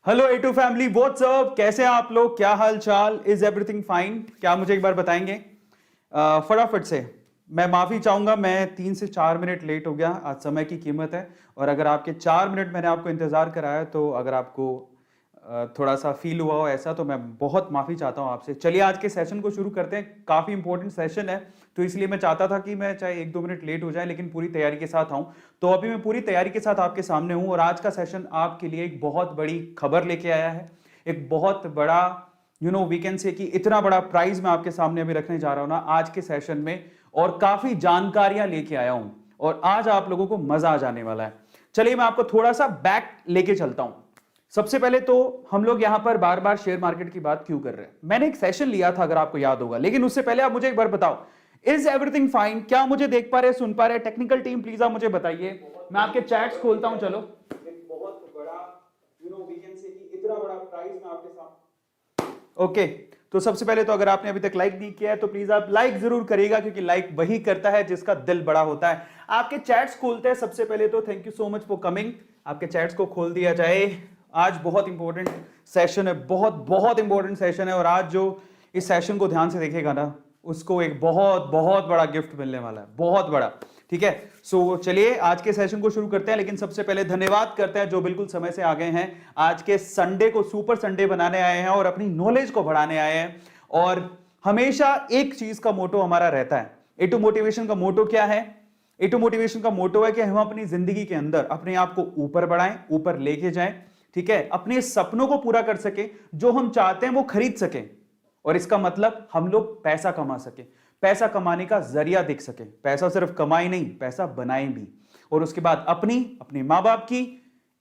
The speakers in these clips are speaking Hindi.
Hello A two family, what's up, कैसे हैं आप लोग? क्या हाल चाल? Is everything fine? क्या मुझे एक बार बताएंगे फटाफट से? मैं माफी चाहूंगा, मैं 3 से 4 मिनट लेट हो गया। आज समय की कीमत है, और अगर आपके 4 मिनट मैंने आपको इंतजार कराया तो अगर आपको थोड़ा सा फील हुआ हो ऐसा, तो मैं बहुत माफी चाहता हूं आपसे। चलिए आज के सेशन को शुरू करते हैं। काफी इंपॉर्टेंट सेशन है, तो इसलिए मैं चाहता था कि मैं चाहे 1-2 मिनट लेट हो जाए लेकिन पूरी तैयारी के साथ आऊं। तो अभी मैं पूरी तैयारी के साथ आपके सामने हूं, और आज का सेशन आपके लिए एक बहुत बड़ी खबर लेके आया है। एक बहुत बड़ा वी कैन से कि इतना बड़ा प्राइज मैं आपके सामने अभी रखने जा रहा हूं ना आज के सेशन में, और काफी जानकारियां लेके आया हूं, और आज आप लोगों को मजा आ जाने वाला है। चलिए मैं आपको थोड़ा सा बैक लेके चलता हूं। सबसे पहले तो हम लोग यहां पर बार बार शेयर मार्केट की बात क्यों कर रहे हैं? मैंने एक सेशन लिया था, अगर आपको याद होगा, लेकिन उससे पहले आप मुझे एक बार बताओ, इज एवरीथिंग फाइन? क्या मुझे देख पा रहे, सुन पा रहे? टेक्निकल टीम प्लीज आप मुझे बताइए। मैं आपके चैट्स खोलता हूं। चलो, एक बहुत बड़ा वी कैन से कि इतना बड़ा प्राइज मैं आपके साथ। ओके, तो सबसे पहले तो अगर आपने अभी तक लाइक नहीं किया है तो प्लीज आप लाइक जरूर करिएगा, क्योंकि लाइक वही करता है जिसका दिल बड़ा होता है। आपके चैट्स खोलते हैं सबसे पहले तो। Thank you so much for coming. आपके चैट्स को खोल दिया जाए। आज बहुत इंपॉर्टेंट सेशन है, बहुत बहुत इंपॉर्टेंट सेशन है, और आज जो इस सेशन को ध्यान से देखेगा ना, उसको एक बहुत बहुत बड़ा गिफ्ट मिलने वाला है, बहुत बड़ा। ठीक है, सो चलिए आज के सेशन को शुरू करते हैं। लेकिन सबसे पहले धन्यवाद करते हैं जो बिल्कुल समय से आ गए हैं। आज के संडे को सुपर संडे बनाने आए हैं और अपनी नॉलेज को बढ़ाने आए हैं। और हमेशा एक चीज का मोटो हमारा रहता है। ए टू मोटिवेशन का मोटो क्या है? ए टू मोटिवेशन का मोटो है कि हम अपनी जिंदगी के अंदर अपने आप को ऊपर बढ़ाएं, ऊपर लेके जाएं। ठीक है, अपने सपनों को पूरा कर सके, जो हम चाहते हैं वो खरीद सके, और इसका मतलब हम लोग पैसा कमा सके, पैसा कमाने का जरिया दिख सके। पैसा सिर्फ कमाए नहीं, पैसा बनाए भी, और उसके बाद अपने मां बाप की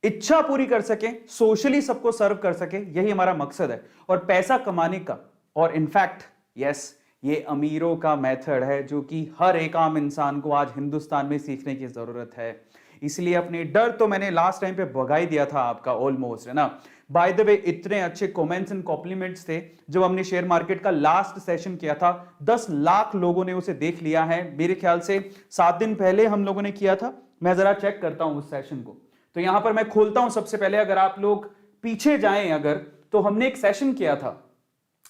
इच्छा पूरी कर सके, सोशली सबको सर्व कर सके। यही हमारा मकसद है। और पैसा कमाने का, और इनफैक्ट यस, ये अमीरों का मेथड है जो कि हर एक आम इंसान को आज हिंदुस्तान में सीखने की जरूरत है। इसलिए अपने डर तो मैंने लास्ट टाइम पे भगा ही दिया था आपका ऑलमोस्ट, है ना। बाय द वे, इतने अच्छे कमेंट्स एंड कॉम्प्लीमेंट्स थे जब हमने शेयर मार्केट का लास्ट सेशन किया था। 10 लाख लोगों ने उसे देख लिया है। मेरे ख्याल से 7 दिन पहले हम लोगों ने किया था। मैं जरा चेक करता हूं उस सेशन को। तो यहां पर मैं खोलता हूं सबसे पहले, अगर आप लोग पीछे जाएं अगर, तो हमने एक सेशन किया था।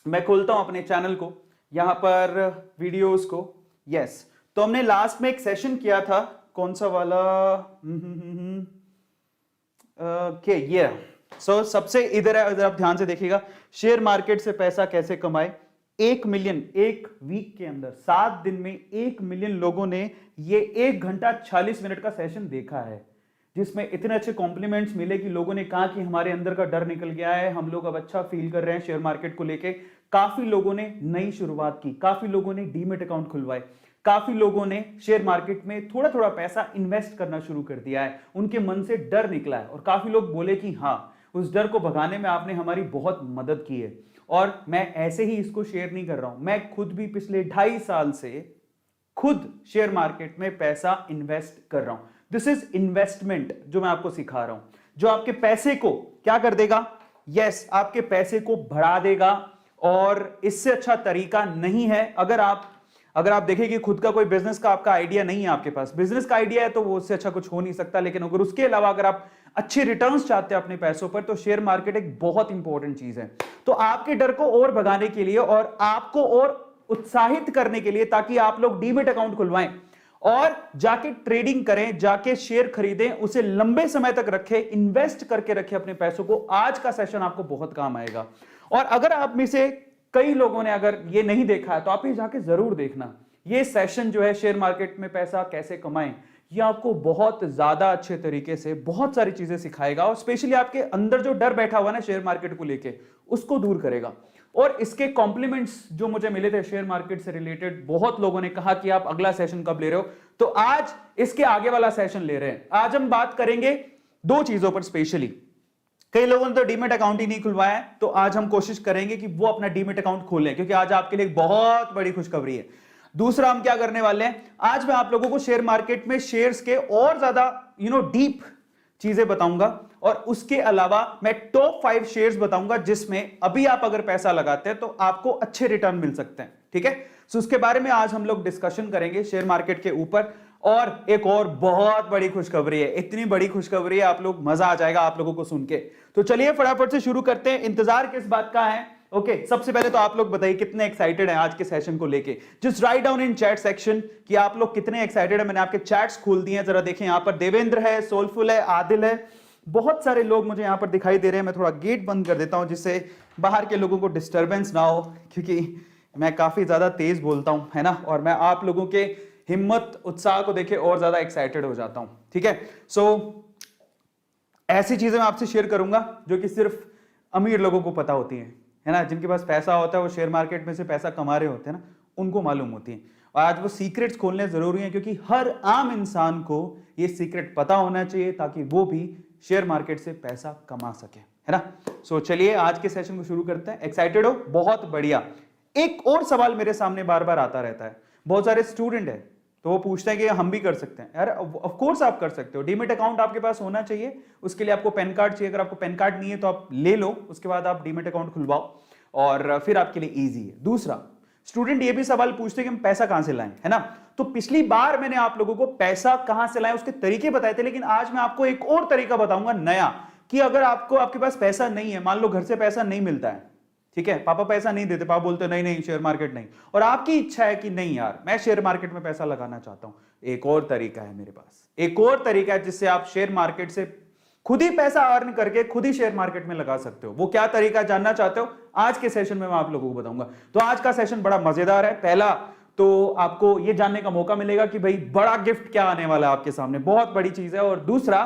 मैं खोलता हूं अपने चैनल को, यहां पर वीडियोस को। यस, तो हमने लास्ट में एक सेशन किया था। कौन सा वाला? ओके, ये सो सबसे इधर है, इधर आप ध्यान से देखिएगा। शेयर मार्केट से पैसा कैसे कमाए। 1 मिलियन एक वीक के अंदर, 7 दिन में 1 मिलियन लोगों ने ये 1 घंटा 40 मिनट का सेशन देखा है, जिसमें इतने अच्छे कॉम्प्लीमेंट्स मिले कि लोगों ने कहा कि हमारे अंदर का डर निकल गया है, हम लोग अब अच्छा फील कर रहे हैं शेयर मार्केट को लेके। काफी लोगों ने नई शुरुआत की, काफी लोगों ने डीमेट अकाउंट खुलवाए, काफी लोगों ने शेयर मार्केट में थोड़ा थोड़ा पैसा इन्वेस्ट करना शुरू कर दिया है। उनके मन से डर निकला है, और काफी लोग बोले कि हाँ, उस डर को भगाने में आपने हमारी बहुत मदद की है। और मैं ऐसे ही इसको शेयर नहीं कर रहा हूं, मैं खुद भी पिछले 2.5 साल से खुद शेयर मार्केट में पैसा इन्वेस्ट कर रहा हूं। दिस इज इन्वेस्टमेंट जो मैं आपको सिखा रहा हूं, जो आपके पैसे को क्या कर देगा? यस, आपके पैसे को बढ़ा देगा। और इससे अच्छा तरीका नहीं है। अगर आप देखें कि खुद का कोई बिजनेस का आपका आइडिया नहीं है, आपके पास बिजनेस का आइडिया है, तो वो उससे अच्छा कुछ हो नहीं सकता। लेकिन अगर उसके अलावा अगर आप अच्छे रिटर्न्स चाहते हैं अपने पैसों पर, तो शेयर मार्केट एक बहुत इंपॉर्टेंट चीज है। तो आपके डर को और भगाने के लिए और आपको और उत्साहित करने के लिए, ताकि आप लोग डीमेट अकाउंट खुलवाएं और जाके ट्रेडिंग करें, जाके शेयर खरीदें, उसे लंबे समय तक रखें, इन्वेस्ट करके रखें अपने पैसों को, आज का सेशन आपको बहुत काम आएगा। और अगर आप में से कई लोगों ने अगर ये नहीं देखा है, तो आप ये जाके जरूर देखना। ये सेशन जो है शेयर मार्केट में पैसा कैसे कमाएं, ये आपको बहुत ज्यादा अच्छे तरीके से बहुत सारी चीजें सिखाएगा, और स्पेशली आपके अंदर जो डर बैठा हुआ ना शेयर मार्केट को लेके, उसको दूर करेगा। और इसके कॉम्प्लीमेंट्स जो मुझे मिले थे शेयर मार्केट से रिलेटेड, बहुत लोगों ने कहा कि आप अगला सेशन कब ले रहे हो, तो आज इसके आगे वाला सेशन ले रहे हैं। आज हम बात करेंगे 2 चीजों पर स्पेशली। कई लोगों ने तो डीमेट अकाउंट ही नहीं खुलवाया है, तो आज हम कोशिश करेंगे कि वो अपना डीमेट अकाउंट खोलें, क्योंकि आज आपके लिए एक बहुत बड़ी खुशखबरी है। दूसरा, हम क्या करने वाले हैं, आज मैं आप लोगों को शेयर मार्केट में शेयर्स के और ज्यादा डीप चीजें बताऊंगा, और उसके अलावा मैं टॉप 5 शेयर्स बताऊंगा जिसमें अभी आप अगर पैसा लगाते हैं तो आपको अच्छे रिटर्न मिल सकते हैं। ठीक है, सो उसके बारे में आज हम लोग डिस्कशन करेंगे शेयर मार्केट के ऊपर। और एक और बहुत बड़ी खुशखबरी है, इतनी बड़ी खुशखबरी है आप लोग, मजा आ जाएगा आप लोगों को सुन के। तो चलिए फटाफट से शुरू करते हैं। इंतजार किस बात का है? ओके, सबसे पहले तो आप लोग बताइए कितने एक्साइटेड हैं आज के सेशन को लेके। Just write down in chat section कि आप लोग कितने एक्साइटेड हैं। मैंने आपके चैट्स खोल दिए हैं, जरा देखें। यहां पर देवेंद्र है, सोलफुल है, आदिल है, बहुत सारे लोग मुझे यहां पर दिखाई दे रहे हैं। मैं थोड़ा गेट बंद कर देता हूं जिससे बाहर के लोगों को डिस्टर्बेंस ना हो, क्योंकि मैं काफी ज्यादा तेज बोलता हूं, है ना, और मैं आप लोगों के हिम्मत उत्साह को देखे और ज्यादा एक्साइटेड हो जाता हूं। ठीक है, सो ऐसी चीजें मैं आपसे शेयर करूंगा जो कि सिर्फ अमीर लोगों को पता होती हैं, है ना, जिनके पास पैसा होता है, वो शेयर मार्केट में से पैसा कमा रहे होते हैं ना, उनको मालूम होती है। और आज वो सीक्रेट्स खोलने जरूरी हैं, क्योंकि हर आम इंसान को ये सीक्रेट पता होना चाहिए ताकि वो भी शेयर मार्केट से पैसा कमा सके, है ना। सो चलिए आज के सेशन को शुरू करते हैं। एक्साइटेड हो? बहुत बढ़िया। एक और सवाल मेरे सामने बार बार आता रहता है, बहुत सारे स्टूडेंट है तो वो पूछते हैं कि हम भी कर सकते हैं। यार ऑफ कोर्स आप कर सकते हो। डीमेट अकाउंट आपके पास होना चाहिए, उसके लिए आपको पैन कार्ड चाहिए। अगर आपको पैन कार्ड नहीं है तो आप ले लो, उसके बाद आप डीमेट अकाउंट खुलवाओ और फिर आपके लिए इजी है। दूसरा, स्टूडेंट ये भी सवाल पूछते हैं कि हम पैसा कहां से लाएं, है ना। तो पिछली बार मैंने आप लोगों को पैसा कहां से लाएं उसके तरीके बताए थे, लेकिन आज मैं आपको एक और तरीका बताऊंगा नया, कि अगर आपके पास पैसा नहीं है, मान लो घर से पैसा नहीं मिलता है, ठीक है, पापा पैसा नहीं देते, पापा बोलते नहीं नहीं शेयर मार्केट नहीं, और आपकी इच्छा है कि नहीं यार मैं शेयर मार्केट में पैसा लगाना चाहता हूं, एक और तरीका है मेरे पास, एक और तरीका है जिससे आप शेयर मार्केट से खुद ही पैसा अर्न करके खुद ही शेयर मार्केट में लगा सकते हो। वो क्या तरीका जानना चाहते हो? आज के सेशन में मैं आप लोगों को बताऊंगा। तो आज का सेशन बड़ा मजेदार है। पहला तो आपको ये जानने का मौका मिलेगा कि भाई बड़ा गिफ्ट क्या आने वाला है आपके सामने, बहुत बड़ी चीज है। और दूसरा,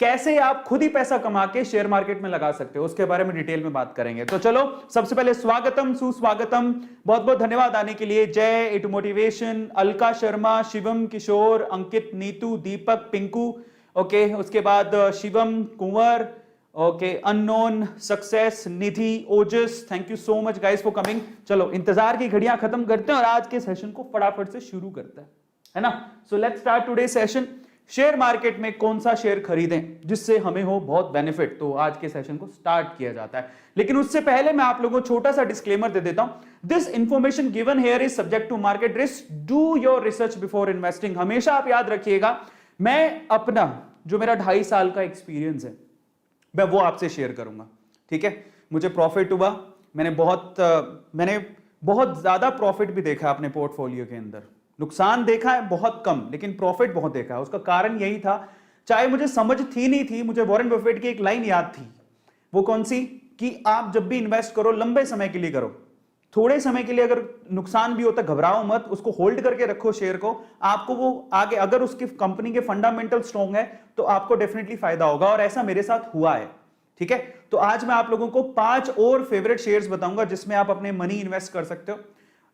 कैसे आप खुद ही पैसा कमा के शेयर मार्केट में लगा सकते हो, उसके बारे में डिटेल में बात करेंगे। तो चलो सबसे पहले स्वागतम सुस्वागतम, बहुत बहुत धन्यवाद आने के लिए। Jay, it motivation, Alka Sharma, Shivam Kishor, Ankit, Neetu, Deepak, Pinku, okay, उसके बाद Shivam Kunwar, okay, unknown, success, Nidhi, Ojas, thank you so much guys for coming. चलो इंतजार की घड़ियां खत्म करते हैं और आज के सेशन को फटाफट से शुरू करते हैं, है ना। So let's start today session. Share market में कौन सा शेयर खरीदें जिससे हमें हो बहुत बेनिफिट, तो आज के सेशन को स्टार्ट किया जाता है। लेकिन उससे पहले मैं आप लोगों को छोटा सा डिस्क्लेमर दे देता हूं। This information given here is subject to market risk, do your research before investing. हमेशा आप याद रखिएगा, मैं अपना जो मेरा 2.5 साल का एक्सपीरियंस है मैं वो आपसे शेयर करूंगा, ठीक है। मुझे प्रॉफिट हुआ, मैंने बहुत ज्यादा प्रॉफिट भी देखा अपने पोर्टफोलियो के अंदर, नुकसान देखा है बहुत कम, लेकिन प्रॉफिट बहुत देखा है। उसका कारण यही था, चाहे मुझे समझ थी नहीं थी, मुझे वॉरेन बफेट की एक लाइन याद थी। वो कौन सी? कि आप जब भी इन्वेस्ट करो लंबे समय के लिए करो, थोड़े समय के लिए अगर नुकसान भी होता घबराओ मत, उसको होल्ड करके रखो शेयर को, आपको वो आगे अगर उसकी कंपनी के फंडामेंटल स्ट्रॉन्ग है तो आपको डेफिनेटली फायदा होगा। और ऐसा मेरे साथ हुआ है, ठीक है। तो आज मैं आप लोगों को 5 और फेवरेट शेयर्स बताऊंगा जिसमें आप अपने मनी इन्वेस्ट कर सकते हो।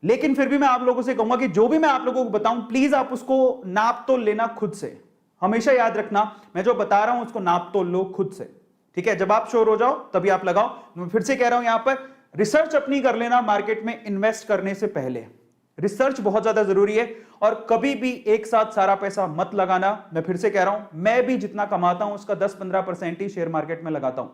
लेकिन फिर भी मैं आप लोगों से कहूंगा कि जो भी मैं आप लोगों को बताऊं प्लीज आप उसको नाप तोल लेना खुद से। हमेशा याद रखना, मैं जो बता रहा हूं उसको नाप तोल लो खुद से, ठीक है। जब आप श्योर हो जाओ तभी आप लगाओ। मैं फिर से कह रहा हूं, यहां पर रिसर्च अपनी कर लेना मार्केट में इन्वेस्ट करने से पहले, रिसर्च बहुत ज्यादा जरूरी है। और कभी भी एक साथ सारा पैसा मत लगाना। मैं फिर से कह रहा हूं, मैं भी जितना कमाता हूं उसका 10-15% ही शेयर मार्केट में लगाता हूं।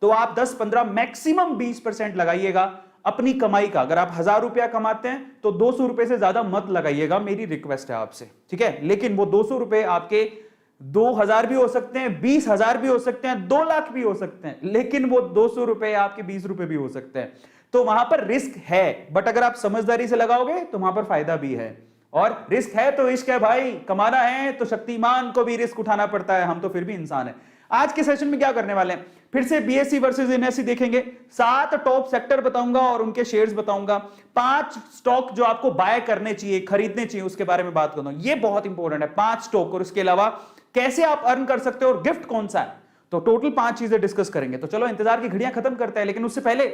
तो आप 10-15 मैक्सिमम 20% लगाइएगा अपनी कमाई का। अगर आप 1000 रुपया कमाते हैं तो 200 रुपए से ज्यादा मत लगाइएगा, मेरी रिक्वेस्ट है आपसे, ठीक है। लेकिन वो 200 रुपए आपके 2000 भी हो सकते हैं, 20,000 भी हो सकते हैं, 2 लाख भी हो सकते हैं, लेकिन वो 200 रुपए आपके 20 रुपए भी हो सकते हैं। तो वहां पर रिस्क है, बट अगर आप समझदारी से लगाओगे तो वहां पर फायदा भी है। और रिस्क है तो इश्क है भाई, कमाना है तो शक्तिमान को भी रिस्क उठाना पड़ता है, हम तो फिर भी इंसान है। आज के सेशन में क्या करने वाले हैं, फिर से बीएसई वर्सेस एनएसई देखेंगे, 7 टॉप सेक्टर बताऊंगा और उनके शेयर्स बताऊंगा, 5 स्टॉक जो आपको बाय करने चाहिए, खरीदने चाहिए, उसके बारे में बात करूंगा। ये बहुत इंपॉर्टेंट है, 5 स्टॉक, और इसके अलावा कैसे आप अर्न कर सकते हो और गिफ्ट कौन सा है। तो टोटल 5 चीजें डिस्कस करेंगे। तो चलो इंतजार की घड़ियां खत्म करते हैं, लेकिन उससे पहले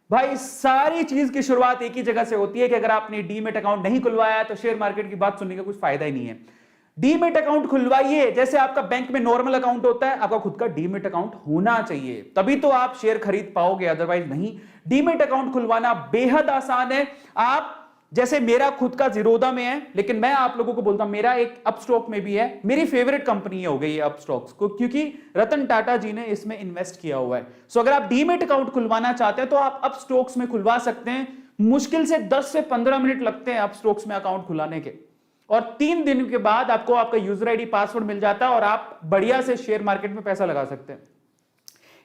भाई सारी चीज की शुरुआत एक ही जगह से होती है कि अगर आपने डीमेट अकाउंट नहीं खुलवाया तो शेयर मार्केट की बात सुनने का कुछ फायदा ही नहीं है। डीमेट अकाउंट खुलवाइए, जैसे आपका बैंक में नॉर्मल अकाउंट होता है, आपका खुद का डीमेट अकाउंट होना चाहिए, तभी तो आप शेयर खरीद पाओगे, अदरवाइज नहीं। डीमेट अकाउंट खुलवाना बेहद आसान है। आप जैसे मेरा खुद का जीरोधा में है, लेकिन मैं आप लोगों को बोलता हूं मेरा एक अपस्टॉक में भी है, मेरी फेवरेट कंपनी हो गई है अपस्टॉक्स को, क्योंकि रतन टाटा जी ने इसमें इन्वेस्ट किया हुआ है। सो अगर आप डीमेट अकाउंट खुलवाना चाहते हैं तो आप अपस्टॉक्स में खुलवा सकते हैं। मुश्किल से 10 से 15 मिनट लगते हैं अपस्टॉक्स में अकाउंट खुलाने के। और 3 दिन के बाद आपको आपका यूजर आईडी पासवर्ड मिल जाता है और आप बढ़िया से शेयर मार्केट में पैसा लगा सकते हैं।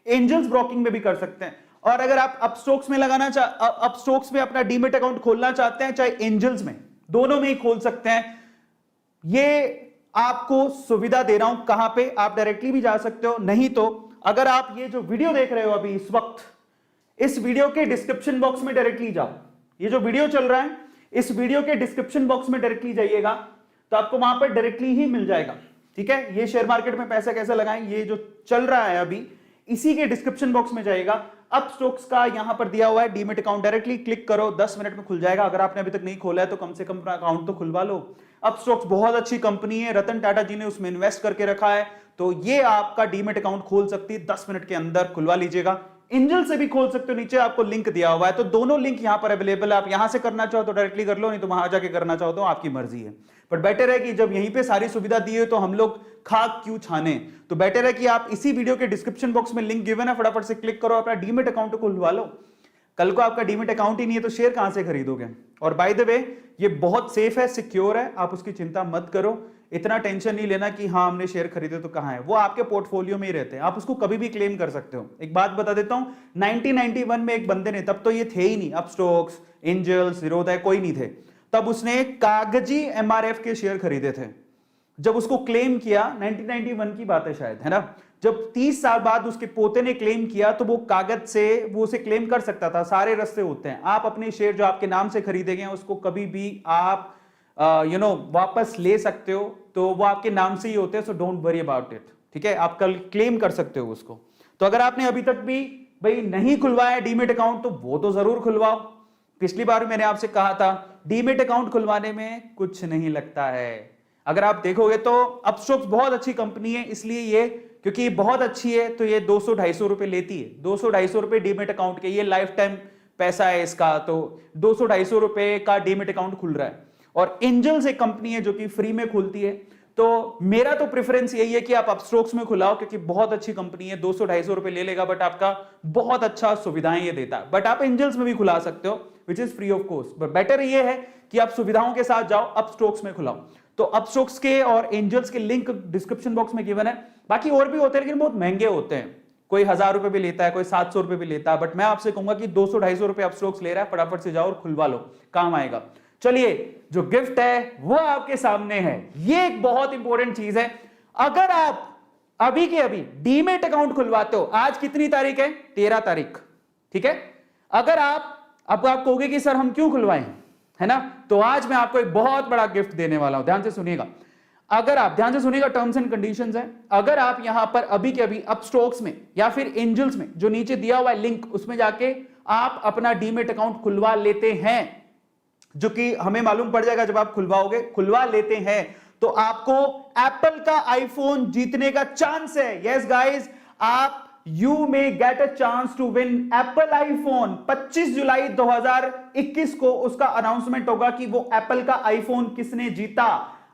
एंजल्स ब्रोकिंग में भी कर सकते हैं। और अगर आप अपस्टॉक्स में अपस्टॉक्स में अपना डीमेट अकाउंट खोलना चाहते हैं, चाहे एंजल्स में, दोनों में ही खोल सकते हैं। ये आपको सुविधा दे रहा हूं। कहां पे? आप डायरेक्टली भी जा सकते हो, नहीं तो अगर आप ये जो वीडियो देख रहे हो अभी इस वक्त, इस वीडियो के डिस्क्रिप्शन बॉक्स में डायरेक्टली जाओ। ये जो वीडियो चल रहा है, इस वीडियो के डिस्क्रिप्शन बॉक्स में डायरेक्टली जाइएगा तो आपको वहां पर डायरेक्टली ही मिल जाएगा। ठीक है, ये शेयर मार्केट में पैसा कैसे लगाएं, ये जो चल रहा है अभी, इसी के डिस्क्रिप्शन बॉक्स में जाइएगा। अपस्टॉक्स का यहां पर दिया हुआ है डीमेट अकाउंट, डायरेक्टली क्लिक करो, 10 मिनट में खुल जाएगा। अगर आपने अभी तक नहीं खोला है तो कम से कम अपना अकाउंट तो खुलवा लो। अपस्टॉक्स बहुत अच्छी कंपनी है, रतन टाटा जी ने उसमें इन्वेस्ट करके रखा है, तो ये आपका डीमेट अकाउंट खोल सकती है, 10 मिनट के अंदर खुलवा लीजिएगा। एंजल से भी खोल सकते हो, नीचे आपको लिंक दिया हुआ है, तो दोनों लिंक यहां पर अवेलेबल है। आप यहां से करना चाहो तो डायरेक्टली कर लो, नहीं तो वहां जाके करना चाहो तो आपकी मर्जी है। बट बेटर है कि जब यहीं पे सारी सुविधा दी है तो हम लोग खाक क्यों छाने, तो बेटर है कि आप इसी वीडियो के डिस्क्रिप्शन बॉक्स में लिंक गिवन है, फटाफट से क्लिक करो, अपना डीमेट अकाउंट खुलवा लो। कल को आपका डीमेट अकाउंट ही नहीं है तो शेयर कहां से खरीदोगे? और बाय द वे ये बहुत सेफ है, सिक्योर है, आप उसकी चिंता मत करो। इतना टेंशन नहीं लेना कि हाँ हमने शेयर खरीदे तो कहां है, वो आपके पोर्टफोलियो में ही रहते हैं, आप उसको कभी भी क्लेम कर सकते हो। एक बात बता देता हूं, 1991 में एक बंदे ने, तब तो ये थे ही नहीं अपस्टॉक्स, एंजल्स, जीरोधा कोई नहीं थे, तब उसने कागजी एमआरएफ के शेयर खरीदे थे। जब उसको क्लेम किया, 1991 की बात है शायद, है ना, जब 30 साल बाद उसके पोते ने क्लेम किया तो वो कागज से वो उसे क्लेम कर सकता था। सारे रास्ते होते हैं, आप अपने शेयर जो आपके नाम से खरीदे गए हैं उसको कभी भी आप वापस ले सकते हो, तो वो आपके नाम से ही होते हैं, so don't worry about it. ठीक है, आप कल क्लेम कर सकते हो उसको। तो अगर आपने अभी तक भी भाई नहीं खुलवाया डीमेट अकाउंट तो वो तो जरूर खुलवाओ। पिछली बार मैंने आपसे कहा था डीमेट अकाउंट खुलवाने में कुछ नहीं लगता है। अगर आप देखोगे तो अपस्टॉक्स बहुत अच्छी कंपनी है, इसलिए ये क्योंकि ये बहुत अच्छी है तो ये 200-250 रुपए लेती है। 200-250 रुपए डीमेट अकाउंट के, ये लाइफ टाइम पैसा है इसका, तो 200-250 रुपए का डीमेट अकाउंट खुल रहा है। और एंजल्स एक कंपनी है जो कि फ्री में खुलती है, तो मेरा तो प्रेफरेंस यही है कि आप अपस्टॉक्स में खुलाओ, क्योंकि बहुत अच्छी कंपनी है। 200-250 रुपए ले लेगा बट आपका बहुत अच्छा सुविधाएं ये देता है। बट आप एंजल्स में भी खुला सकते हो which is free of cost, but better ये है कि आप सुविधाओं के साथ जाओ, अपस्टॉक्स में खुलाओ। तो अपस्टॉक्स के और एंजल्स के लिंक डिस्क्रिप्शन बॉक्स में गिवन है। बाकी और भी होते हैं लेकिन बहुत महंगे होते हैं, कोई 1000 रुपए भी लेता है, कोई 700 रुपए भी लेता है, बट मैं आपसे कहूंगा कि 200-250 रुपए अपस्टॉक्स ले रहा है, फटाफट से जाओ और खुलवा लो, काम आएगा। चलिए, जो गिफ्ट है वो आपके सामने है। ये एक बहुत इंपॉर्टेंट चीज है। अगर आप अभी के अभी डीमेट अकाउंट खुलवाते हो, आज कितनी तारीख है? 13 तारीख, ठीक है। अगर आप कहोगे कि सर हम क्यों खुलवाएं, है ना, तो आज मैं आपको एक बहुत बड़ा गिफ्ट देने वाला हूं, ध्यान से सुनिएगा। अगर आप ध्यान से सुनिएगा, टर्म्स एंड कंडीशंस है। अगर आप यहां पर अभी के अभी अपस्टॉक्स में या फिर एंजल्स में, जो नीचे दिया हुआ है लिंक, उसमें जाके आप अपना डीमेट अकाउंट खुलवा लेते हैं, जो कि हमें मालूम पड़ जाएगा जब आप खुलवाओगे, खुलवा लेते हैं, तो आपको एप्पल का आईफोन जीतने का चांस है। यस गाइस, आप you may get a chance to win Apple iPhone. 25 जुलाई 2021 को उसका अनाउंसमेंट होगा कि वो एप्पल का आईफोन किसने जीता।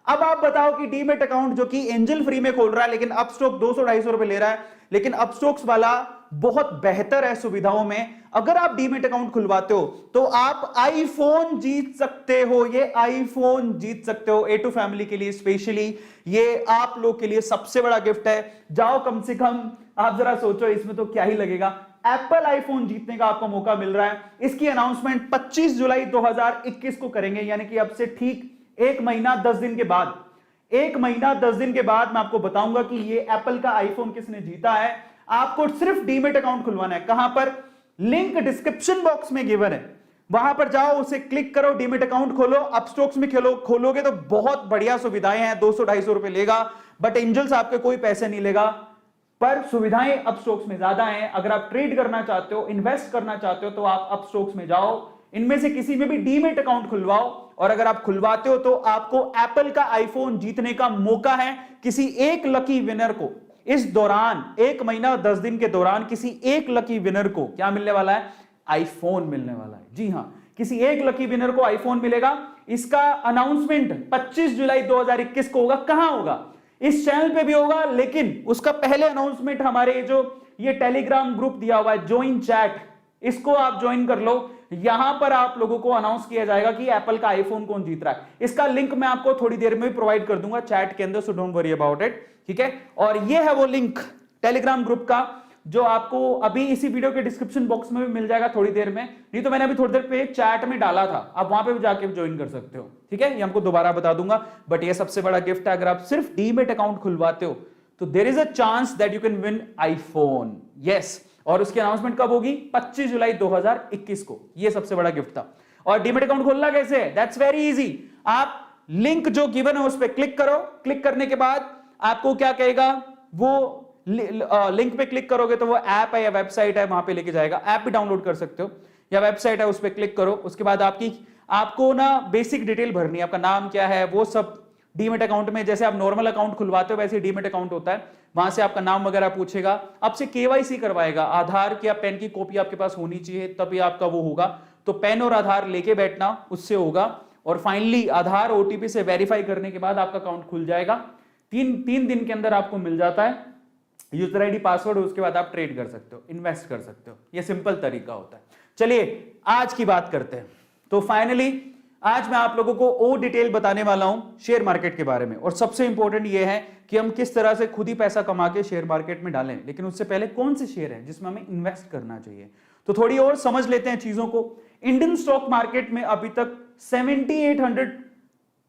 अब आप बताओ कि डीमेट अकाउंट जो कि एंजल फ्री में खोल रहा है, लेकिन अपस्टॉक्स 200-250 रुपए ले रहा है, लेकिन अपस्टॉक्स वाला बहुत बेहतर है सुविधाओं में। अगर आप डीमेट अकाउंट खुलवाते हो तो आप आईफोन जीत सकते हो, ये आईफोन जीत सकते हो। A2 फैमिली के लिए स्पेशली ये आप लोग के लिए सबसे बड़ा गिफ्ट है। जाओ, कम से कम आप जरा सोचो, इसमें तो क्या ही लगेगा, एप्पल आईफोन जीतने का आपको मौका मिल रहा है। इसकी अनाउंसमेंट 25 जुलाई 2021 को करेंगे, यानी कि अब से ठीक 1 महीना 10 दिन के बाद, 1 महीना 10 दिन के बाद मैं आपको बताऊंगा कि ये एप्पल का आईफोन किसने जीता है। आपको सिर्फ डीमेट अकाउंट खुलवाना है। कहां पर? लिंक डिस्क्रिप्शन बॉक्स में गिवन है, वहां पर जाओ, उसे क्लिक करो, डीमेट अकाउंट खोलो। अपस्टॉक्स में खोलोगे तो बहुत बढ़िया सुविधाएं हैं, 200-250 रुपए लेगा, बट एंजल्स आपके कोई पैसे नहीं लेगा, पर सुविधाएं अपस्टॉक्स में ज्यादा हैं। अगर आप ट्रेड करना चाहते हो, इन्वेस्ट करना चाहते हो, तो आप अपस्टॉक्स में जाओ, इनमें से किसी में भी डीमेट अकाउंट खुलवाओ, और अगर आप खुलवाते हो तो आपको एप्पल का आईफोन जीतने का मौका है। किसी एक लकी विनर को इस दौरान, 1 महीना 10 दिन के दौरान, किसी एक लकी विनर को क्या मिलने वाला है? आईफोन मिलने वाला है। जी हां, किसी एक लकी विनर को आईफोन मिलेगा। इसका अनाउंसमेंट 25 जुलाई 2021 को होगा। कहां होगा? इस चैनल पे भी होगा, लेकिन उसका पहले अनाउंसमेंट हमारे जो ये टेलीग्राम ग्रुप दिया हुआ है, ज्वाइन चैट, इसको आप ज्वाइन कर लो। यहां पर आप लोगों को अनाउंस किया जाएगा कि एप्पल का आईफोन कौन जीत रहा है। इसका लिंक मैं आपको थोड़ी देर में प्रोवाइड कर दूंगा चैट के अंदर, so don't worry about it, ठीक है। और ये है वो लिंक टेलीग्राम ग्रुप का जो आपको अभी इसी वीडियो के डिस्क्रिप्शन बॉक्स में भी मिल जाएगा थोड़ी देर में, नहीं तो मैंने अभी थोड़ी देर पे चैट में डाला था, आप वहां पे भी जाके ज्वाइन कर सकते हो, ठीक है। ये हमको दोबारा बता दूंगा, बट ये सबसे बड़ा गिफ्ट है, अगर आप सिर्फ डीमेट अकाउंट खुलवाते हो तो there is a chance that you can win iPhone, yes. और उसकी अनाउंसमेंट कब होगी? 25 जुलाई 2021 को। ये सबसे बड़ा गिफ्ट था। और डीमेट अकाउंट खोलना कैसे है? That's very easy. आप लिंक जो गिवन है उस पर क्लिक करो, क्लिक करने के बाद आपको क्या कहेगा, वो लिंक पे क्लिक करोगे तो वो ऐप है या वेबसाइट है, वहां पे लेके जाएगा। ऐप भी डाउनलोड कर सकते हो या वेबसाइट है, उस पर क्लिक करो। उसके बाद आपको ना बेसिक डिटेल भरनी है, आपका नाम क्या है, वो सब डीमेट अकाउंट में जैसे आप नॉर्मल अकाउंट खुलवाते हो वैसे डीमेट अकाउंट होता है, वहां से आपका नाम वगैरह पूछेगा, आपसे केवाईसी करवाएगा, आधार की या पेन की कॉपी आपके पास होनी चाहिए तभी आपका वो होगा। तो पेन और आधार लेके बैठना, उससे होगा। और फाइनली आधार ओटीपी से वेरीफाई करने के बाद आपका अकाउंट खुल जाएगा। तीन दिन के अंदर आपको मिल जाता है यूजर आईडी पासवर्ड, उसके बाद आप ट्रेड कर सकते हो, इन्वेस्ट कर सकते हो। ये सिंपल तरीका होता है। चलिए आज की बात करते हैं। तो फाइनली आज मैं आप लोगों को और डिटेल बताने वाला हूं शेयर मार्केट के बारे में। और सबसे इंपॉर्टेंट यह है कि हम किस तरह से खुद ही पैसा कमा के शेयर मार्केट में डालें, लेकिन उससे पहले कौन से शेयर हैं जिसमें हमें इन्वेस्ट करना चाहिए। तो थोड़ी और समझ लेते हैं चीजों को। इंडियन स्टॉक मार्केट में अभी तक 7800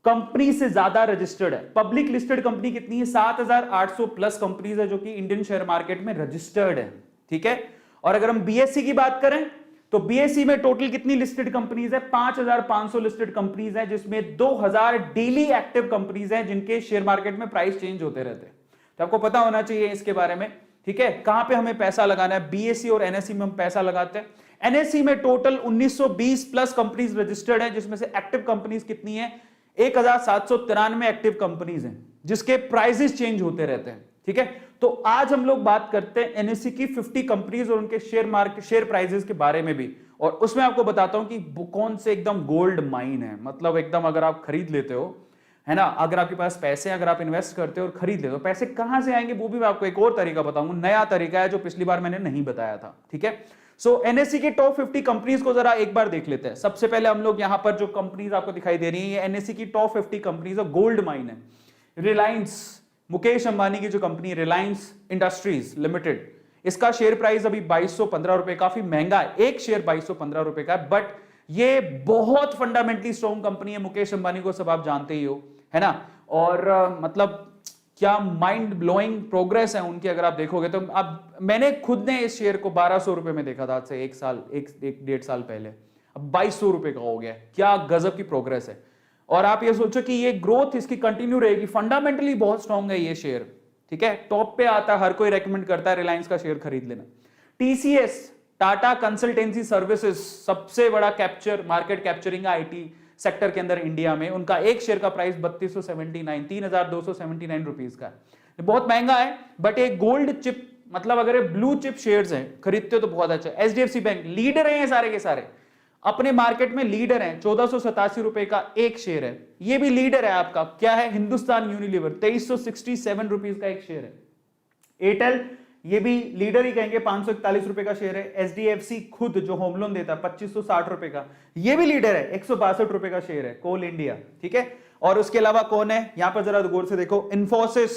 कंपनी से ज्यादा रजिस्टर्ड है। पब्लिक लिस्टेड कंपनी कितनी है? 7800 प्लस कंपनीज है जो कि इंडियन शेयर मार्केट में रजिस्टर्ड है, ठीक है। और अगर हम बीएससी की बात करें तो बीएससी में टोटल कितनी लिस्टेड कंपनीज है? 5500 लिस्टेड कंपनीज है, जिसमें 2000 डेली एक्टिव कंपनीज हैं जिनके शेयर मार्केट में प्राइस चेंज होते रहते हैं। तो आपको पता होना चाहिए इसके बारे में, ठीक है। कहां पे हमें पैसा लगाना है? बीएससी और एनएससी में हम पैसा लगाते हैं। एनएससी में टोटल 1920 प्लस कंपनीज रजिस्टर्ड है, जिसमें से एक्टिव कंपनीज कितनी है? 1793 एक्टिव कंपनीज हैं जिसके प्राइसेस चेंज होते रहते हैं, ठीक है। तो आज हम लोग बात करते हैं एनएससी की 50 कंपनीज और उनके शेयर प्राइसेस के बारे में भी। और उसमें आपको बताता हूं कि कौन से एकदम गोल्ड माइन है, मतलब एकदम अगर आप खरीद लेते हो, है ना, अगर आपके पास पैसे, अगर आप इन्वेस्ट करते हो और खरीद लेते हो, पैसे कहां से आएंगे वो भी मैं आपको एक और तरीका बताऊंगा। नया तरीका है जो पिछली बार मैंने नहीं बताया था, ठीक है। सो एनएससी के टॉप 50 कंपनीज को जरा एक बार देख लेते हैं। सबसे पहले हम लोग यहां पर जो कंपनीज आपको दिखाई दे रही है, ये एनएससी की टॉप 50 कंपनीज है, गोल्ड माइन है। रिलायंस, मुकेश अंबानी की जो कंपनी रिलायंस इंडस्ट्रीज लिमिटेड, इसका शेयर प्राइस अभी 2215 रुपए, काफी महंगा है, एक शेयर 2215 रुपए का है, बट ये बहुत फंडामेंटली स्ट्रॉन्ग कंपनी है। मुकेश अंबानी को सब आप जानते ही हो, है ना। और मतलब क्या माइंड ब्लोइंग प्रोग्रेस है उनकी, अगर आप देखोगे तो। अब मैंने खुद ने इस शेयर को 1200 रुपए में देखा था आज से एक डेढ़ साल पहले, अब 2200 रुपए का हो गया। क्या गजब की प्रोग्रेस है। और आप ये सोचो कि ये ग्रोथ इसकी कंटिन्यू रहेगी, फंडामेंटली बहुत स्ट्रॉन्ग है ये शेयर, ठीक है। टॉप पे आता है, हर कोई रेकमेंड करता है रिलायंस का शेयर खरीद लेना। टीसीएस, टाटा कंसल्टेंसी सर्विसेज, सबसे बड़ा मार्केट कैप्चरिंग आईटी सेक्टर के अंदर इंडिया में, उनका एक शेयर का प्राइस 3279 रुपीस का है। बहुत महंगा है, बट एक गोल्ड चिप, मतलब अगर ब्लू चिप शेयर्स हैं, खरीदते हो तो बहुत अच्छा। एचडीएफसी बैंक लीडर है, सारे के सारे अपने मार्केट में लीडर हैं, 1487 रुपए का एक शेयर है। ये भी लीडर है आपका, क्या है? हिंदुस्तान यूनिलीवर, 2367 रुपीस का एक शेयर है। एयरटेल, ये भी लीडर ही कहेंगे, 541 रुपए का शेयर है। एचडीएफसी खुद जो होम लोन देता है 2560 रुपए का, ये भी लीडर है, 162 रुपए का शेयर है। कोल इंडिया, ठीक है। और उसके अलावा कौन है यहां पर, जरा गौर से देखो। इन्फोसिस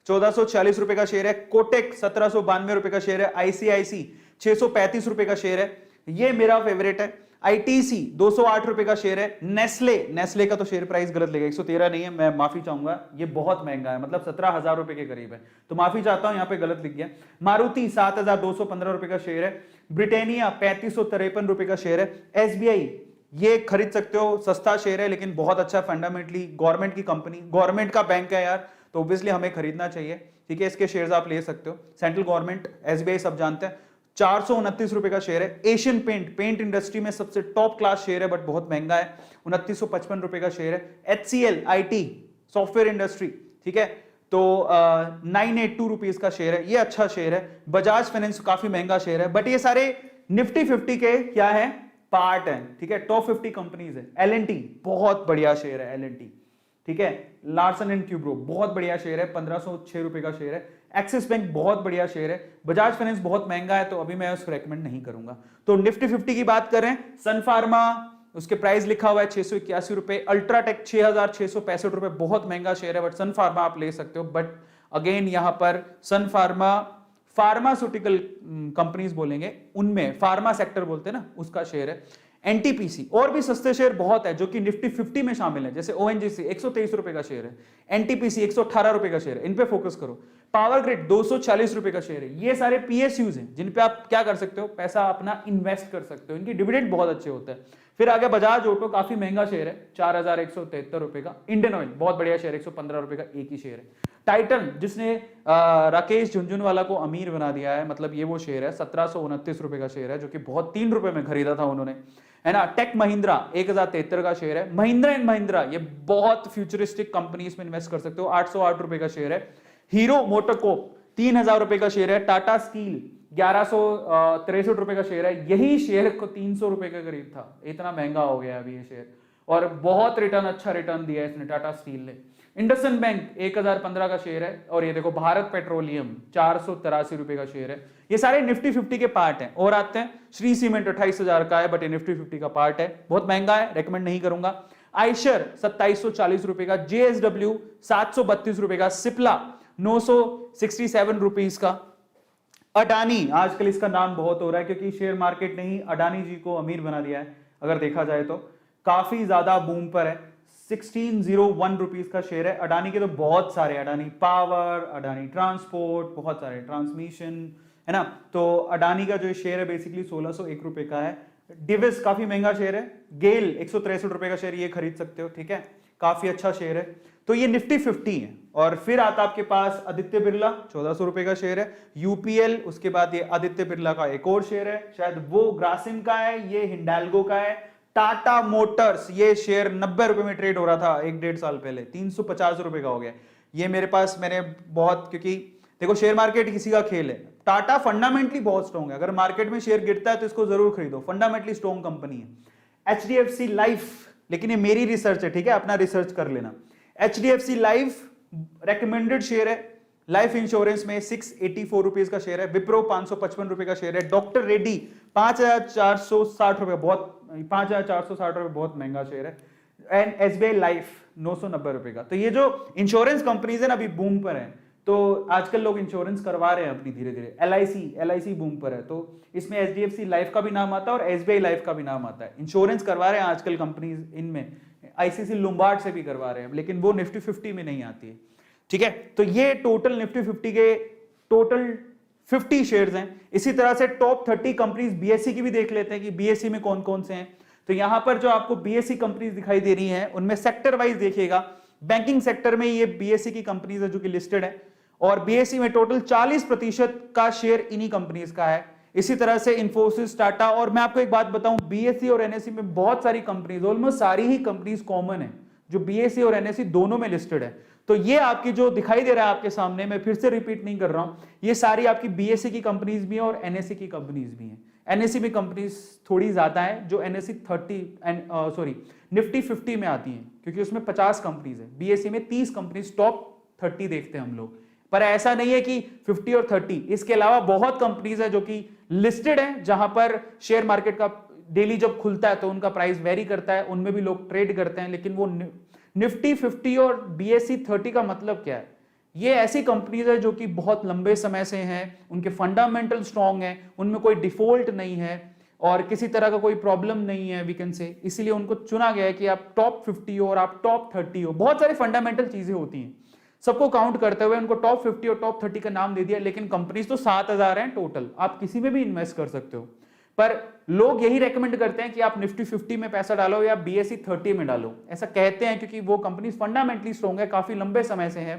1446 रुपए का शेयर है। कोटेक 1792 रुपए का शेयर है। आईसीआईसी 635 रुपए का शेयर है, ये मेरा फेवरेट है। आईटीसी 208 रुपए का शेयर है। नेस्ले का तो शेयर प्राइस गलत लेगा, 113 नहीं है, मैं माफी चाहूंगा, ये बहुत महंगा है, मतलब 17,000 रुपए के करीब है, तो माफी चाहता हूं, यहां पे गलत लिख गया। मारुति 7,215 रुपए का शेयर है। ब्रिटेनिया 3553 रुपए का शेयर है। एसबीआई, ये खरीद सकते हो, सस्ता शेयर है लेकिन बहुत अच्छा, फंडामेंटली गवर्नमेंट की कंपनी, गवर्नमेंट का बैंक है यार, तो ऑब्वियसली हमें खरीदना चाहिए, ठीक है। इसके शेयर्स आप ले सकते हो, सेंट्रल गवर्नमेंट, एसबीआई सब जानते हैं। 429 रुपए का शेयर है। एशियन पेंट इंडस्ट्री में सबसे टॉप क्लास शेयर है, बट बहुत महंगा है, 2955 रुपए का शेयर है। एचसीएल आईटी सॉफ्टवेयर इंडस्ट्री, ठीक है, तो 982 रुपीज का शेयर है, ये अच्छा शेयर है। बजाज फाइनेंस काफी महंगा शेयर है, बट ये सारे निफ्टी 50 के क्या है, पार्ट है, ठीक है, टॉप 50 कंपनीज है। एलएनटी बहुत बढ़िया शेयर है, एलएनटी, ठीक है। लार्सन एंड ट्यूब्रो बहुत बढ़िया शेयर है, 1506 रुपए का शेयर है। एक्सिस बैंक बहुत बढ़िया शेयर है, बजाज फाइनेंस बहुत महंगा है तो अभी मैं उसको रेकमेंड नहीं करूंगा। तो निफ्टी 50 की बात करें, सन फार्मा, उसके प्राइस लिखा हुआ है 681 रुपए, अल्ट्राटेक 6,665 रुपए, बहुत महंगा शेयर है, बट सन फार्मा आप ले सकते हो। बट अगेन यहां पर सन फार्मा फार्मास्यूटिकल कंपनीज बोलेंगे, उनमें फार्मा सेक्टर बोलते हैं ना, उसका शेयर है। एनटीपीसी, और भी सस्ते शेयर बहुत है जो कि निफ्टी 50 में शामिल है, जैसे ओएनजीसी 123 रुपए का शेयर है, एनटीपीसी 118 रुपए का शेयर है, इन पे फोकस करो। पावर ग्रिड 240 रुपए का शेयर है। ये सारे पीएसयूज हैं जिन पे आप क्या कर सकते हो, पैसा अपना इन्वेस्ट कर सकते हो, इनकी डिविडेंड बहुत अच्छे होते हैं। फिर आगे बजाज ऑटो, काफी महंगा शेयर है, 4,173 रुपए का। इंडियन ऑयल बहुत बढ़िया शेयर, 115 रुपए का एक ही शेयर है। टाइटन, जिसने राकेश झुनझुनवाला को अमीर बना दिया है, मतलब ये वो शेयर है, 1729 रुपए का शेयर है, जो कि बहुत 3 रुपए में खरीदा था उन्होंने, है ना। टेक महिंद्रा 1073 का शेयर है। महिंद्रा एंड महिंद्रा, ये बहुत फ्यूचरिस्टिक कंपनी, इसमें इन्वेस्ट कर सकते हो, 808 रुपए का शेयर है। हीरो मोटोकॉर्प 3000 रुपए का शेयर है। टाटा स्टील 1163 रुपए का शेयर है। यही शेयर को 300 रुपए के करीब था, इतना महंगा हो गया अभी ये शेयर, और बहुत रिटर्न, अच्छा रिटर्न दिया है इसने टाटा स्टील ने। इंडसइंड बैंक 1015 का शेयर है। और ये देखो भारत पेट्रोलियम 483 रुपए का शेयर है। ये सारे निफ्टी 50 के पार्ट हैं। और आते हैं, श्री सीमेंट 28,000 का है, बट ये निफ्टी 50 का पार्ट है, बहुत महंगा है, रेकमेंड नहीं करूंगा। आयशर 2740 रुपए का, जेएसडब्ल्यू 732 रुपए का, सिप्ला 967 रुपीस का। अडानी, आजकल इसका नाम बहुत हो रहा है क्योंकि शेयर मार्केट ने ही अडानी जी को अमीर बना दिया है, अगर देखा जाए तो काफी ज्यादा बूम पर है। 1601 रुपीस का शेयर है। अडानी के तो बहुत सारे, अडानी पावर, अडानी ट्रांसपोर्ट, बहुत सारे, ट्रांसमिशन, है ना। तो अडानी का जो शेयर है बेसिकली 1601 रुपए का है। डिविस काफी महंगा शेयर है। गेल 163 रुपए का शेयर, ये खरीद सकते हो, ठीक है, काफी अच्छा शेयर है। तो ये निफ्टी 50 है। और फिर आता आपके पास आदित्य बिरला, 1400 रुपए का शेयर है। यूपीएल, उसके बाद ये आदित्य बिरला का एक और शेयर है, शायद वो ग्रासिम का है, ये हिंडाल्गो का है। टाटा मोटर्स, ये शेयर 90 रुपए में ट्रेड हो रहा था 1-1.5 साल पहले, 350 रुपए का हो गया। ये मेरे पास, मैंने बहुत, क्योंकि देखो शेयर मार्केट किसी का खेल है। टाटा फंडामेंटली बहुत स्ट्रॉन्ग है, अगर मार्केट में शेयर गिरता है तो इसको जरूर खरीदो, फंडामेंटली स्ट्रॉन्ग कंपनी है। एचडीएफसी लाइफ, लेकिन ये मेरी रिसर्च है, ठीक है, अपना रिसर्च कर लेना। एचडीएफसी लाइफ रेकमेंडेड शेयर है। लाइफ इंश्योरेंस में 684 रुपीज का शेयर है। विप्रो 555 रुपए का शेयर है। डॉक्टर रेड्डी 5460 रुपए, बहुत 5460 रुपए बहुत महंगा शेयर है। एंड एसबीआई लाइफ 990 रुपए का। तो ये जो इंश्योरेंस कंपनीज है ना, अभी बूम पर है, तो आजकल लोग इंश्योरेंस करवा रहे हैं अपनी धीरे धीरे। एलआईसी बूम पर है, तो इसमें एचडीएफसी लाइफ का भी नाम आता है और एसबीआई लाइफ का भी नाम आता है। इंश्योरेंस करवा रहे हैं आजकल कंपनीज, इनमें आईसीसी लुम्बार्ड से भी करवा रहे हैं, लेकिन वो निफ्टी 50 में नहीं आती है, ठीक है। तो ये टोटल निफ्टी 50 के टोटल 50 शेयर्स हैं। इसी तरह से टॉप 30 कंपनीज बीएसई की भी देख लेते हैं कि बीएसई में कौन कौन से हैं। तो यहां पर जो आपको बीएसई कंपनीज दिखाई दे रही हैं, उनमें सेक्टर वाइज देखिएगा। बैंकिंग सेक्टर में ये बीएसई की कंपनीज है जो कि लिस्टेड है, और बीएसई में टोटल 40% का शेयर इन्हीं कंपनीज का है। इसी तरह से इंफोसिस, टाटा, और मैं आपको एक बात बताऊं, बीएसई और एनएसई में बहुत सारी कंपनीज, ऑलमोस्ट सारी ही कंपनीज कॉमन है जो बीएसई और एनएसई दोनों में लिस्टेड है। तो ये आपकी जो दिखाई दे रहा है आपके सामने, मैं फिर से रिपीट नहीं कर रहा हूं, ये सारी आपकी बीएसई की कंपनीज भी हैं और एनएसई की कंपनीज भी हैं। एनएसई में कंपनीज थोड़ी ज्यादा है, जो एनएसई 30 निफ्टी 50 में आती हैं, क्योंकि उसमें 50 कंपनीज है। बीएसई में 30 कंपनीज, टॉप 30 देखते हैं हम लोग। पर ऐसा नहीं है कि 50 और 30, इसके अलावा बहुत कंपनीज है जो कि लिस्टेड है, जहां पर शेयर मार्केट का डेली जब खुलता है तो उनका प्राइस वेरी करता है, उनमें भी लोग ट्रेड करते हैं। लेकिन वो निफ्टी 50 और बीएसई 30 का मतलब क्या है? ये ऐसी कंपनीज है जो कि बहुत लंबे समय से हैं, उनके फंडामेंटल स्ट्रांग हैं, उनमें कोई डिफॉल्ट नहीं है और किसी तरह का कोई प्रॉब्लम नहीं है, वी कैन से। इसलिए उनको चुना गया है कि आप टॉप 50 हो और आप टॉप 30 हो। बहुत सारी फंडामेंटल चीजें होती हैं, सबको काउंट करते हुए उनको टॉप 50 और टॉप 30 का नाम दे दिया। लेकिन कंपनीज तो 7000 हैं टोटल, आप किसी में भी इन्वेस्ट कर सकते हो। पर लोग यही रेकमेंड करते हैं कि आप निफ्टी 50 में पैसा डालो या बीएसई 30 में डालो, ऐसा कहते हैं क्योंकि वो कंपनी फंडामेंटली स्ट्रॉन्ग है, काफी लंबे समय से है,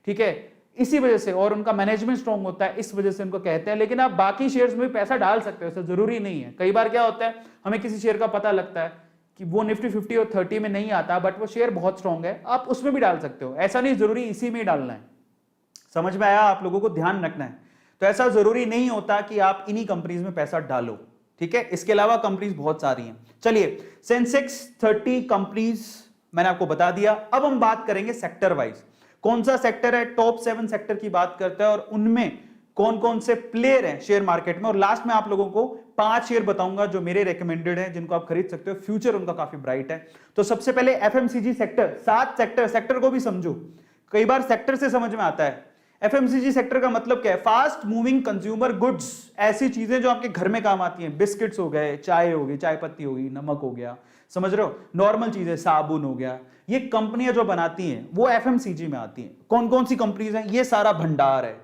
ठीक है, इसी वजह से, और उनका मैनेजमेंट स्ट्रॉन्ग होता है, इस वजह से उनको कहते हैं। लेकिन आप बाकी शेयर्स में भी पैसा डाल सकते हो, ऐसा जरूरी नहीं है। कई बार क्या होता है, हमें किसी शेयर का पता लगता है कि वो निफ्टी 50 और 30 में नहीं आता, बट वो शेयर बहुत स्ट्रॉन्ग है, आप उसमें भी डाल सकते हो। ऐसा नहीं जरूरी इसी में ही डालना है। समझ में आया? आप लोगों को ध्यान रखना है। तो ऐसा जरूरी नहीं होता कि आप इन्हीं कंपनीज में पैसा डालो, ठीक है। इसके अलावा कंपनीज बहुत सारी हैं। चलिए, सेंसेक्स 30 कंपनीज मैंने आपको बता दिया। अब हम बात करेंगे सेक्टर वाइज, कौन सा सेक्टर है, टॉप 7 सेक्टर की बात करता है और उनमें कौन कौन से प्लेयर हैं शेयर मार्केट में। और लास्ट में आप लोगों को 5 शेयर बताऊंगा जो मेरे रेकमेंडेड हैं, जिनको आप खरीद सकते हो, फ्यूचर उनका काफी ब्राइट है। तो सबसे पहले एफएमसीजी सेक्टर, 7 सेक्टर को भी समझो, कई बार सेक्टर से समझ में आता है। एफएमसीजी सेक्टर का मतलब क्या है, फास्ट मूविंग कंज्यूमर गुड्स, ऐसी चीजें जो आपके घर में काम आती हैं, बिस्किट्स हो गए, चाय हो गई, चाय पत्ती हो गई, नमक हो गया, समझ रहे हो, नॉर्मल चीजें, साबुन हो गया, ये कंपनियां जो बनाती हैं वो एफएमसीजी में आती हैं। कौन कौन सी कंपनीज हैं, ये सारा भंडार है,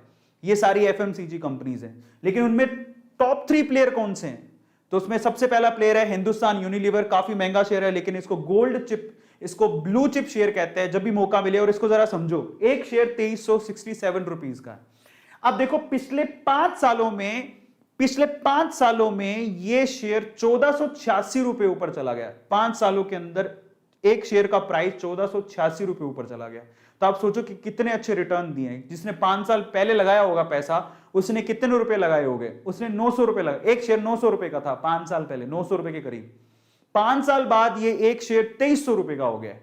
ये सारी एफएमसीजी कंपनीज हैं। लेकिन उनमें टॉप 3 प्लेयर कौन से हैं, तो उसमें सबसे पहला प्लेयर है हिंदुस्तान यूनिलीवर, काफी महंगा शेयर है, लेकिन इसको गोल्ड चिप, इसको ब्लू चिप शेयर कहते हैं जब भी मौका मिले। और इसको जरा समझो, एक शेयर 2367 रुपीज का है। अब देखो पिछले 5 सालों में ये शेयर 1486 रुपए ऊपर चला गया। 5 सालों के अंदर एक शेयर का प्राइस 1486 रुपए ऊपर चला गया। तो आप सोचो कि कितने अच्छे रिटर्न दिए हैं। जिसने 5 साल पहले लगाया होगा पैसा, उसने कितने रुपए लगाए होंगे, उसने 900 रुपए लगाए। एक शेयर 900 रुपए का था 5 साल पहले, 900 रुपए के करीब। 5 साल बाद ये एक शेयर 2300 रुपए का हो गया।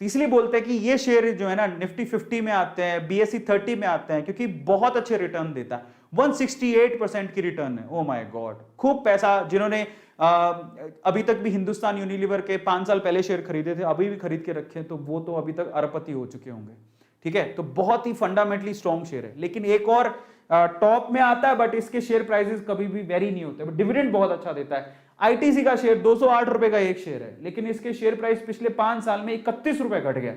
तो इसलिए बोलते हैं कि ये शेयर जो है ना निफ्टी 50 में आते हैं, बीएसई 30 में आते हैं, क्योंकि बहुत अच्छे रिटर्न देता है। 168% की रिटर्न है। ओ माय गॉड, खूब पैसा। जिन्होंने अभी तक भी हिंदुस्तान यूनिलीवर के 5 साल पहले शेयर खरीदे थे, अभी भी खरीद के रखे, तो वो तो अभी तक अरबपति हो चुके होंगे। ठीक है, तो बहुत ही फंडामेंटली स्ट्रॉन्ग शेयर है। लेकिन एक और टॉप में आता है, बट इसके शेयर प्राइसेस कभी भी वेरी नहीं होते, बट डिविडेंड बहुत अच्छा देता है। आईटीसी का शेयर 208 रुपए का एक शेयर है, लेकिन इसके शेयर प्राइस पिछले 5 साल में 31 रुपए घट गया।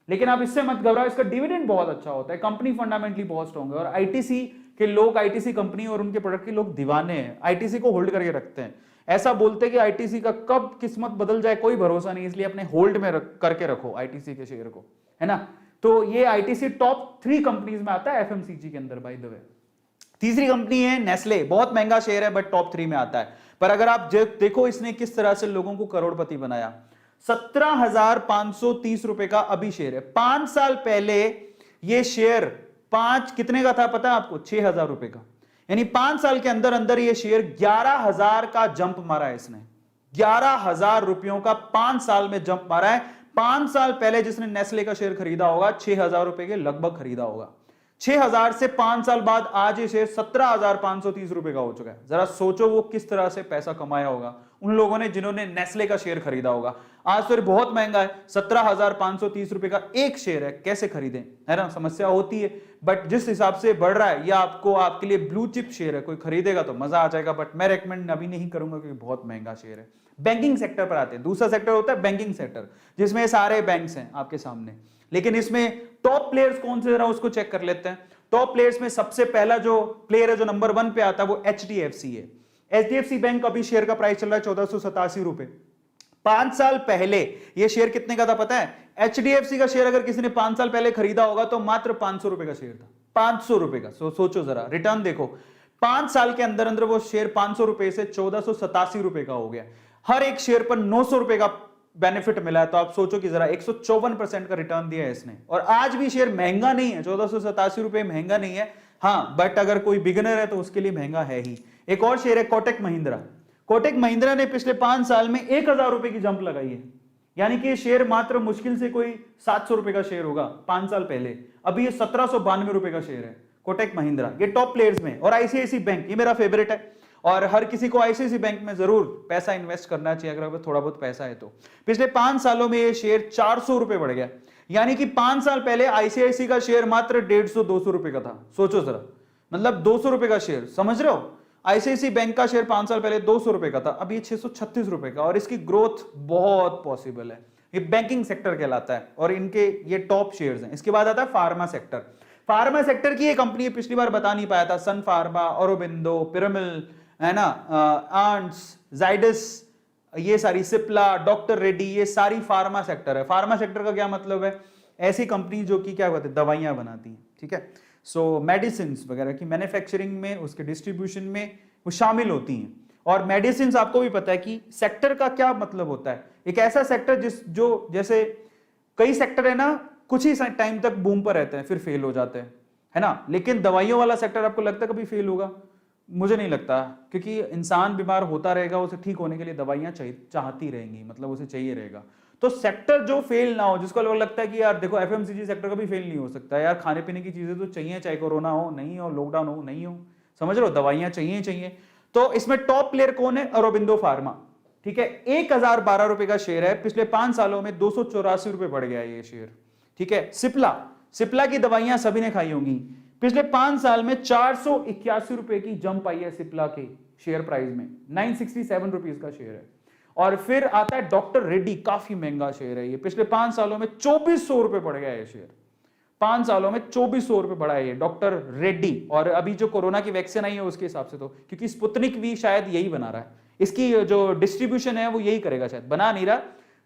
लेकिन आप इससे मत घबराओ, इसका डिविडेंड बहुत अच्छा होता है, कंपनी फंडामेंटली बहुत स्ट्रॉन्ग है। और आईटीसी के लोग, आईटीसी कंपनी और उनके प्रोडक्ट के लोग दीवाने हैं, आईटीसी को होल्ड करके रखते हैं। ऐसा बोलते हैं कि आईटीसी का कब किस्मत बदल जाए कोई भरोसा नहीं, इसलिए अपने होल्ड में करके रखो आईटीसी के शेयर को, है ना। तो ये आईटीसी टॉप 3 कंपनीज में आता है एफएमसीजी के अंदर, बाय द वे। तीसरी कंपनी है नेस्ले, बहुत महंगा शेयर है बट टॉप 3 में आता है। पर अगर आप देखो इसने किस तरह से लोगों को करोड़पति बनाया। 17,530 रुपए का अभी शेयर है। 5 साल पहले ये शेयर कितने का था पता है आपको? 6,000 रुपए का। यानी 5 साल के अंदर अंदर ये शेयर 11,000 का जंप मारा है इसने। 11,000 रुपयों का 5 साल में जंप मारा है। 5 साल पहले जिसने नेस्ले का शेयर खरीदा होगा 6,000 रुपए के लगभग खरीदा होगा। 6,000 से 5 साल बाद आज ये शेयर 17,530 रुपए का हो चुका है। जरा सोचो वो किस तरह से पैसा कमाया होगा उन लोगों ने जिन्होंने नेस्ले का शेयर खरीदा होगा। आज तो बहुत महंगा है, 17,530 रुपए का एक शेयर है, कैसे खरीदें, है ना, समस्या होती है। बट जिस हिसाब से बढ़ रहा है, या आपके लिए ब्लू चिप शेयर है, कोई खरीदेगा तो मजा आ जाएगा, बट मैं रेकमेंड अभी नहीं करूंगा क्योंकि बहुत महंगा शेयर है। बैंकिंग सेक्टर पर आते हैं। दूसरा सेक्टर होता है बैंकिंग सेक्टर, जिसमें सारे बैंक्स हैं आपके सामने। लेकिन इसमें टॉप प्लेयर्स कौन से, जरा उसको चेक कर लेते हैं। टॉप प्लेयर्स में सबसे पहला जो प्लेयर है, जो नंबर 1 पे आता है, वो एचडीएफसी है। एचडीएफसी बैंक अभी शेयर का प्राइस चल रहा है 1487 रुपए। 5 साल पहले ये शेयर कितने का था पता है? एचडीएफसी का शेयर अगर किसी ने 5 साल पहले खरीदा होगा तो मात्र 500 रुपए का शेयर था। 500 रुपए का। सोचो जरा, रिटर्न देखो। 5 साल के अंदर अंदर वो शेयर 500 रुपए से 1487 रुपए का हो गया। हर एक शेयर पर 900 रुपए का बेनिफिट मिला है। तो आप सोचो कि जरा 154% का रिटर्न दिया है इसने। और आज भी शेयर महंगा नहीं है, 1487 रुपए महंगा नहीं है, हाँ, बट अगर कोई बिगिनर है तो उसके लिए महंगा है ही। एक और शेयर है कोटक महिंद्रा। कोटक महिंद्रा ने पिछले 5 साल में 1,000 रुपए की जंप लगाई है। यानी कि शेयर मात्र मुश्किल से कोई 700 रुपए का शेयर होगा 5 साल पहले, अभी ये 1792 रुपए का शेयर है कोटक महिंद्रा। ये टॉप प्लेयर्स में। और आईसीआईसीआई बैंक, ये मेरा फेवरेट है और हर किसी को आईसीआईसीआई बैंक में जरूर पैसा इन्वेस्ट करना चाहिए अगर थोड़ा बहुत पैसा है तो। पिछले 5 सालों में ये शेयर 400 रुपए बढ़ गया। यानी कि 5 साल पहले आईसीआईसीआई का शेयर मात्र 150-200 रुपए का था। सोचो जरा, मतलब 200 रुपए का शेयर, समझ रहे हो। आईसीआईसीआई बैंक का शेयर 5 साल पहले 200 रुपए का था, अब ये 636 रुपए का। और इसकी ग्रोथ बहुत पॉसिबल है। ये बैंकिंग सेक्टर कहलाता है और इनके ये टॉप शेयर्स हैं। इसके बाद आता है फार्मा सेक्टर। फार्मा सेक्टर की ये कंपनी पिछली बार बता नहीं पाया था, सन फार्मा, औरोबिंदो, पिरामिल, है ना, आंट्स, जाइडस, ये सारी, सिप्ला, डॉक्टर रेड्डी, ये सारी फार्मा सेक्टर है। फार्मा सेक्टर का क्या मतलब है? ऐसी कंपनी जो कि क्या कहते हैं, दवाइयां बनाती हैं, ठीक है। सो मेडिसिन वगैरह की मैन्युफैक्चरिंग में, उसके डिस्ट्रीब्यूशन में वो शामिल होती हैं। और मेडिसिन आपको भी पता है कि सेक्टर का क्या मतलब होता है। एक ऐसा सेक्टर जैसे कई सेक्टर है ना, कुछ ही टाइम तक बूम पर रहते हैं फिर फेल हो जाते हैं, है ना। लेकिन दवाइयों वाला सेक्टर आपको लगता है कभी फेल होगा? मुझे नहीं लगता, क्योंकि इंसान बीमार होता रहेगा, उसे ठीक होने के लिए दवाइयां चाहती रहेंगी, मतलब उसे चाहिए रहेगा। तो सेक्टर जो फेल ना हो, जिसको लगता है कि यार देखो एफएमसीजी सेक्टर कभी फेल नहीं हो सकता यार, खाने पीने की चीजें तो चाहिए, चाहे कोरोना हो नहीं हो, लॉकडाउन हो नहीं हो, समझ रहे हो, दवाइयां चाहिए चाहिए। तो इसमें टॉप प्लेयर कौन है? अरोबिंदो फार्मा, ठीक है, 1012 रुपए का शेयर है, पिछले 5 सालों में 284 रुपए बढ़ गया ये शेयर, ठीक है। सिप्ला, सिप्ला की दवाइयां सभी ने खाई होंगी, पिछले 5 साल में 481 रुपए की जंप आई है सिप्ला के शेयर प्राइस में, 967 रुपीज का शेयर है। और फिर आता है डॉक्टर रेड्डी, काफी महंगा शेयर है ये, पिछले 5 सालों में 2400 रुपए बढ़ गया है शेयर, 5 सालों में 2400 रुपए बढ़ा है ये डॉक्टर रेड्डी। और अभी जो कोरोना की वैक्सीन आई है उसके हिसाब से तो, क्योंकि स्पुतनिक भी शायद यही बना रहा है, इसकी जो डिस्ट्रीब्यूशन है वो यही करेगा, शायद बना नहीं रहा,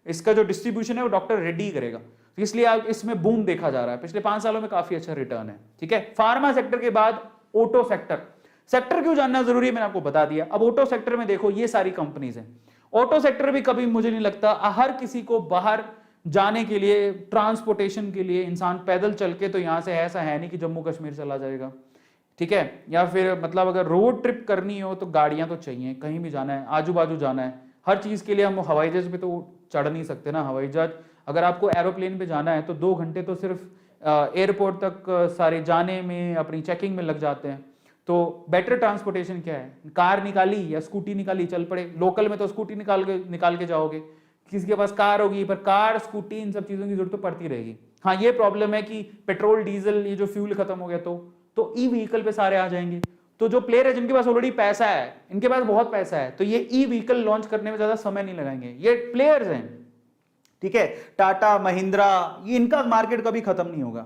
इसका जो डिस्ट्रीब्यूशन है वो डॉक्टर रेड्डी करेगा, तो इसलिए आप इसमें बूम देखा जा रहा है, पिछले 5 सालों में काफी अच्छा रिटर्न है, ठीक है। फार्मा सेक्टर के बाद ऑटो सेक्टर, सेक्टर क्यों जानना जरूरी है मैंने आपको बता दिया। अब ऑटो सेक्टर में देखो ये सारी कंपनीज हैं, ऑटो सेक्टर भी कभी मुझे नहीं लगता हर किसी को बाहर जाने के लिए, ट्रांसपोर्टेशन के लिए इंसान पैदल चल के तो यहां से ऐसा है नहीं कि जम्मू कश्मीर चला जाएगा, ठीक है, या फिर मतलब अगर रोड ट्रिप करनी हो तो गाड़ियां तो चाहिए, कहीं भी जाना है, आजू बाजू जाना है, हर चीज के लिए हम हवाई जहाज पे तो चढ़ नहीं सकते ना, हवाई जहाज अगर आपको एरोप्लेन पे जाना है तो 2 घंटे तो सिर्फ एयरपोर्ट तक सारे जाने में, अपनी चेकिंग में लग जाते हैं। तो बेटर ट्रांसपोर्टेशन क्या है? कार निकाली या स्कूटी निकाली, चल पड़े, लोकल में तो स्कूटी निकाल के जाओगे, किसी के पास कार होगी, पर कार स्कूटी इन सब चीजों की जरूरत तो पड़ती रहेगी। हाँ ये प्रॉब्लम है कि पेट्रोल डीजल ये जो फ्यूल खत्म हो गया तो ई व्हीकल पे सारे आ जाएंगे। तो जो प्लेयर है जिनके पास ऑलरेडी पैसा है, इनके पास बहुत पैसा है, तो ये ई व्हीकल लॉन्च करने में ज्यादा समय नहीं लगाएंगे, ये प्लेयर्स हैं, ठीक है। टाटा महिंद्रा, ये इनका मार्केट कभी खत्म नहीं होगा,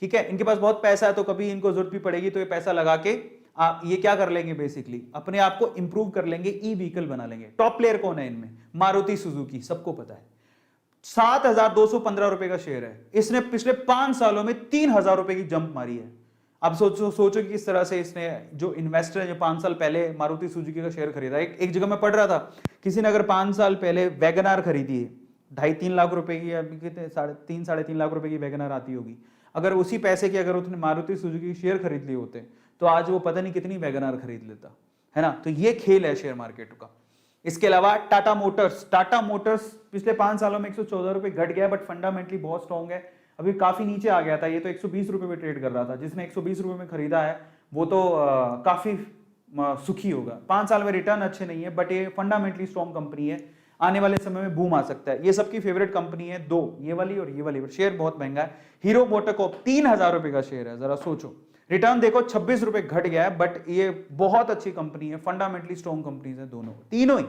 ठीक है, इनके पास बहुत पैसा है, तो कभी इनको जरूरत भी पड़ेगी तो ये पैसा लगा के आप ये क्या कर लेंगे, बेसिकली अपने आप को इंप्रूव कर लेंगे, ई व्हीकल बना लेंगे। टॉप प्लेयर कौन है इनमें? मारुति सुजुकी, सबको पता है, 7215 रुपए का शेयर है, इसने पिछले 5 सालों में 3000 रुपए की जंप मारी है। अब सोचो कि किस तरह से इसने, जो इन्वेस्टर है जो 5 साल पहले मारुति सुजुकी का शेयर खरीदा, एक जगह मैं पढ़ रहा था, किसी ने अगर 5 साल पहले वैगनार खरीदी है 2.5-3 लाख रुपए की, अभी कितने 3-3.5 लाख रुपए की वैगनार आती होगी, अगर उसी पैसे की अगर उसने मारुति सुजुकी शेयर खरीद लिए होते तो आज वो पता नहीं कितनी वैगनार खरीद लेता, है ना। तो ये खेल है शेयर मार्केट का। इसके अलावा टाटा मोटर्स, टाटा मोटर्स पिछले 5 सालों में 114 रुपए घट गया, बट फंडामेंटली बहुत स्ट्रॉन्ग है, अभी काफी नीचे आ गया था, ये तो 120 रुपए में ट्रेड कर रहा था, जिसने 120 रुपए में खरीदा है वो तो काफी सुखी होगा। 5 साल में रिटर्न अच्छे नहीं है, बट ये फंडामेंटली स्ट्रॉन्ग कंपनी है, आने वाले समय में बूम आ सकता है। ये सबकी फेवरेट कंपनी है, 2 ये वाली और ये वाली, शेयर बहुत महंगा है। हीरो मोटोकॉर्प 3000 रुपए का शेयर है, जरा सोचो, रिटर्न देखो 26 रुपए घट गया है, बट ये बहुत अच्छी कंपनी है, फंडामेंटली स्ट्रॉन्ग कंपनीज है दोनों, तीनों ही,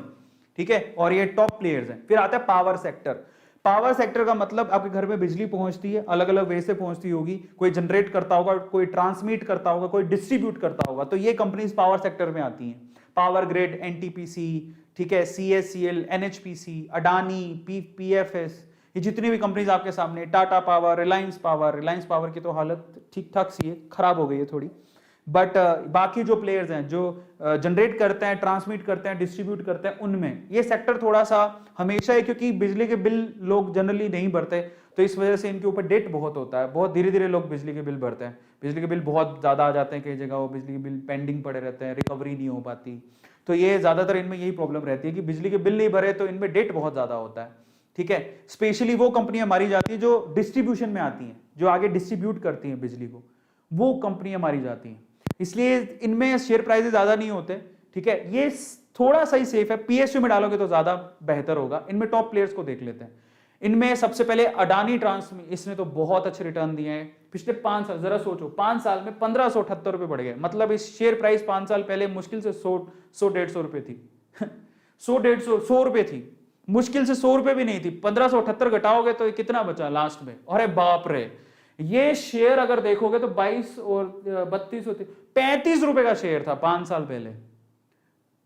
ठीक है, और ये टॉप प्लेयर्स हैं। फिर आता है पावर सेक्टर। पावर सेक्टर का मतलब आपके घर में बिजली पहुंचती है, अलग अलग वे से पहुंचती होगी, कोई जनरेट करता होगा, कोई ट्रांसमिट करता होगा, कोई डिस्ट्रीब्यूट करता होगा, तो ये कंपनीज पावर सेक्टर में आती हैं। पावर ग्रिड, एनटीपीसी, ठीक है, सीएससीएल, एनएचपीसी, अडानी, पीएफएस, ये जितनी भी कंपनीज आपके सामने, टाटा पावर, रिलायंस पावर की तो हालत ठीक ठाक सी है, खराब हो गई है थोड़ी, बट बाकी जो प्लेयर्स हैं जो जनरेट करते हैं, ट्रांसमिट करते हैं, डिस्ट्रीब्यूट करते हैं, उनमें ये सेक्टर थोड़ा सा हमेशा है, क्योंकि बिजली के बिल लोग जनरली नहीं भरते, तो इस वजह से इनके ऊपर डेट बहुत होता है, बहुत धीरे धीरे लोग बिजली के बिल भरते हैं, बिजली के बिल बहुत ज्यादा आ जाते हैं, कई जगह वो बिजली के बिल पेंडिंग पड़े रहते हैं, रिकवरी नहीं हो पाती, तो ये ज्यादातर इनमें यही प्रॉब्लम रहती है कि बिजली के बिल नहीं भरे तो इनमें डेट बहुत ज्यादा होता है, ठीक है। स्पेशली वो कंपनियां मारी जाती है जो डिस्ट्रीब्यूशन में आती हैं, जो आगे डिस्ट्रीब्यूट करती हैं बिजली को, वो कंपनियां मारी जाती हैं, इसलिए इनमें शेयर प्राइसेस ज्यादा नहीं होते, ठीक है, ये थोड़ा सा ही सेफ है। पीएसयू में डालोगे तो ज्यादा बेहतर होगा। इनमें टॉप प्लेयर्स को देख लेते हैं। इनमें सबसे पहले अडानी ट्रांसमिशन, इसने तो बहुत अच्छे रिटर्न दिए हैं पिछले 5 साल, जरा सोचो 5 साल में 1578 रुपए बढ़ गए, मतलब इस शेयर प्राइस 5 साल पहले मुश्किल से 100-150 रुपए थी 100-150 रुपए थी, मुश्किल से 100 रुपए भी नहीं थी, 1578 घटाओगे तो कितना बचा लास्ट में, अरे बाप रे, ये शेयर अगर देखोगे तो 22 और 32 होते, 35 रुपए का शेयर था 5 साल पहले,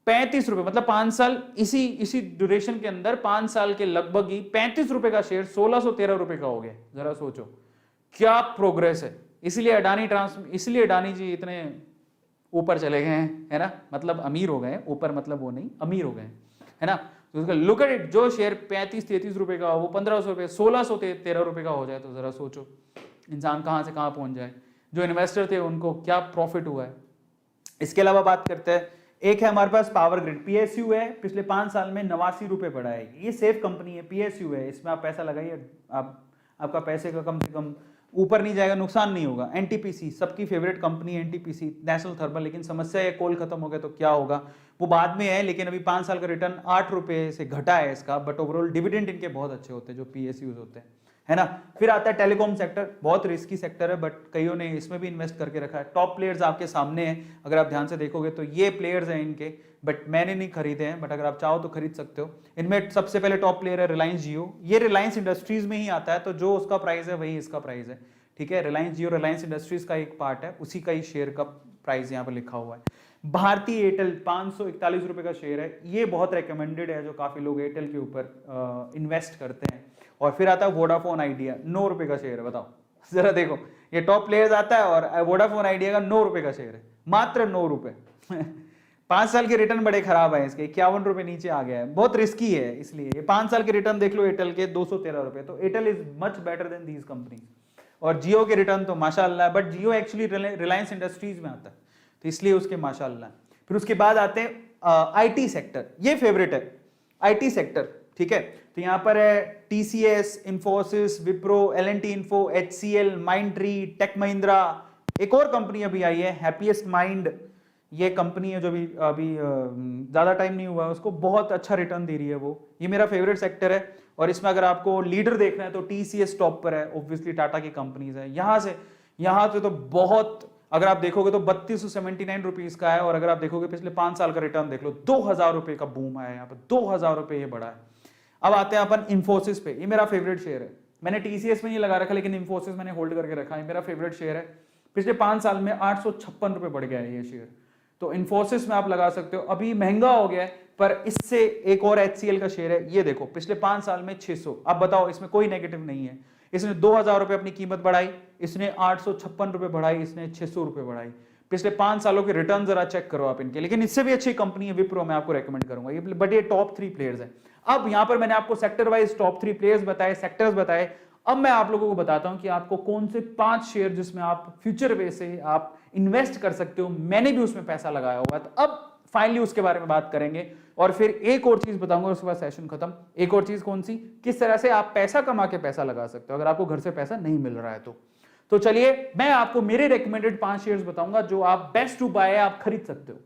35 रुपए, मतलब 5 साल इसी ड्यूरेशन के अंदर 5 साल के लगभग ही 35 रुपए का शेयर 1613 रुपए का हो गया, जरा सोचो क्या प्रोग्रेस है। इसलिए अडानी जी इतने ऊपर चले गए हैं, है ना, मतलब अमीर हो गए, ऊपर मतलब वो नहीं, अमीर हो गए, है ना। तो लुक एट इट, जो शेयर 35-33 रुपए का हो वो 1500 रुपए 1613 रुपए का हो जाए, तो जरा सोचो इंसान कहां से कहां पहुंच जाए। जो इन्वेस्टर थे उनको क्या प्रॉफिट हुआ है। इसके अलावा बात करते हैं एक है हमारे पास पावर ग्रिड, पीएसयू है, पिछले 5 साल में 89 रुपए बढ़ा है। ये सेफ कंपनी है, पीएसयू है, इसमें आप पैसा लगाइए, आपका पैसे का कम से कम ऊपर नहीं जाएगा, नुकसान नहीं होगा। एनटीपीसी सबकी फेवरेट कंपनी है, एनटीपीसी नेशनल थर्मल, लेकिन समस्या है कोल खत्म हो गया तो क्या होगा वो बाद में है, लेकिन अभी 5 साल का रिटर्न 8 रुपए से घटा है इसका, बट ओवरऑल डिविडेंड इनके बहुत अच्छे होते हैं जो पीएसयूज होते हैं, है ना। फिर आता है टेलीकॉम सेक्टर, बहुत रिस्की सेक्टर है, बट कईयों ने इसमें भी इन्वेस्ट करके रखा है। टॉप प्लेयर्स आपके सामने हैं, अगर आप ध्यान से देखोगे तो ये प्लेयर्स हैं इनके, बट मैंने नहीं खरीदे हैं, बट अगर आप चाहो तो खरीद सकते हो। इनमें सबसे पहले टॉप प्लेयर है रिलायंस जियो, ये रिलायंस इंडस्ट्रीज में ही आता है, तो जो उसका प्राइस है वही इसका प्राइस है, ठीक है। रिलायंस जियो रिलायंस इंडस्ट्रीज का एक पार्ट है, उसी का ही शेयर का प्राइस यहाँ पर लिखा हुआ है। भारतीय एयरटेल 541 रुपए का शेयर है, ये बहुत रिकमेंडेड है, जो काफी लोग एयरटेल के ऊपर इन्वेस्ट करते हैं। और फिर आता है वोडाफोन आइडिया, 9 रुपए का शेयर है, बताओ जरा देखो, ये टॉप प्लेयर्स आता है और वोडाफोन आइडिया का 9 रुपए का शेयर है, मात्र 9 रुपए 5 साल के रिटर्न बड़े खराब है इसके, 51 रुपए नीचे आ गया है, बहुत रिस्की है, इसलिए ये 5 साल के रिटर्न देख लो एयरटेल के 213 रुपए, तो Airtel is much better than these company. और जियो के रिटर्न तो माशाअल्लाह, but Jio actually Reliance industries में आता है, तो इसलिए उसके माशाअल्लाह। फिर उसके बाद आते हैं आईटी सेक्टर, ये फेवरेट है आईटी सेक्टर, ठीक है। तो यहां पर है टीसीएस, इंफोसिस, विप्रो, एल&टी इन्फो, एचसीएल, माइंडट्री, टेक महिंद्रा, एक और कंपनी अभी आई है हैप्पीएस्ट माइंड, ये कंपनी है जो अभी ज्यादा टाइम नहीं हुआ उसको, बहुत अच्छा रिटर्न दे रही है वो, ये मेरा फेवरेट सेक्टर है। और इसमें अगर आपको लीडर देखना है तो टीसीएस टॉप पर है, ऑब्वियसली टाटा की कंपनीज है। यहां से तो बहुत, अगर आप देखोगे तो 3279 रुपीज का है, और अगर आप देखोगे पिछले 5 साल का रिटर्न देख लो, 2000 रुपए का बूम आया यहाँ पर, 2000 रुपए ये बढ़ा है। अब आते हैं अपन इंफोसिस पे, ये मेरा फेवरेट शेयर है, मैंने टीसीएस में नहीं लगा रखा, लेकिन इंफोसिस मैंने होल्ड करके रखा है, मेरा फेवरेट शेयर है। पिछले 5 साल में 856 रुपए बढ़ गया है ये शेयर, तो इंफोसिस में आप लगा सकते हो। अभी महंगा हो गया है, पर इससे एक और एचसीएल का शेयर है, ये देखो पिछले 5 साल में 600, अब बताओ इसमें कोई नेगेटिव नहीं है। इसने 2000 रुपए अपनी कीमत बढ़ाई, इसने 856 रुपए बढ़ाई, इसने 600 रुपए बढ़ाई। पिछले 5 सालों के रिटर्न जरा चेक करो आप इनके, लेकिन इससे भी अच्छी कंपनी है विप्रो, मैं आपको रेकमेंड करूंगा ये, बट ये टॉप 3 प्लेयर्स है। अब यहां पर मैंने आपको सेक्टर वाइज टॉप 3 प्लेयर्स बताए, सेक्टर्स बताए। अब मैं आप लोगों को बताता हूं कि आपको कौन से 5 शेयर जिसमें आप फ्यूचर वे से आप इन्वेस्ट कर सकते हो, मैंने भी उसमें पैसा लगाया हुआ है। तो अब फाइनली उसके बारे में बात करेंगे, और फिर एक और चीज बताऊंगा, उसके बाद सेशन खत्म। एक और चीज कौन सी, किस तरह से आप पैसा कमा के पैसा लगा सकते हो अगर आपको घर से पैसा नहीं मिल रहा है तो चलिए मैं आपको मेरे रेकमेंडेड 5 शेयर्स बताऊंगा जो आप बेस्ट टू बाय आप खरीद सकते हो,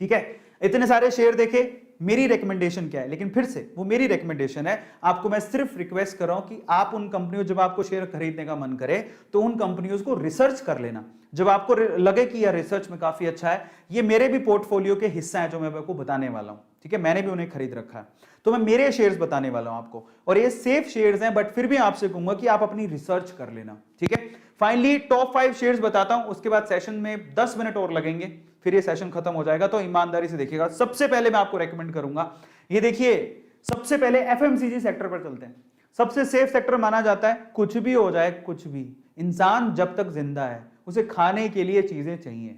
ठीक है। इतने सारे शेयर देखे, मेरी रिकमेंडेशन क्या है, लेकिन फिर से वो मेरी रिकमेंडेशन है, आपको मैं सिर्फ रिक्वेस्ट कर रहा हूं कि आप उन कंपनियों, जब आपको शेयर खरीदने का मन करे तो उन कंपनियों को रिसर्च कर लेना, जब आपको लगे कि यह रिसर्च में काफी अच्छा है। ये मेरे भी पोर्टफोलियो के हिस्सा है जो मैं आपको बताने वाला हूं, ठीक है, मैंने भी उन्हें खरीद रखा है, तो मैं मेरे शेयर्स बताने वाला हूं आपको, और ये सेफ शेयर्स हैं, बट फिर भी आपसे कहूंगा कि आप अपनी रिसर्च कर लेना, ठीक है। फाइनली टॉप 5 शेयर्स बताता हूं, उसके बाद सेशन में 10 मिनट और लगेंगे, फिर ये सेशन खत्म हो जाएगा, तो ईमानदारी से देखिएगा। सबसे पहले मैं आपको रेकमेंड करूंगा, ये देखिए, सबसे पहले एफएमसीजी सेक्टर पर चलते हैं। सबसे सेफ सेक्टर माना जाता है, कुछ भी हो जाए, कुछ भी, इंसान जब तक जिंदा है उसे खाने के लिए चीजें चाहिए,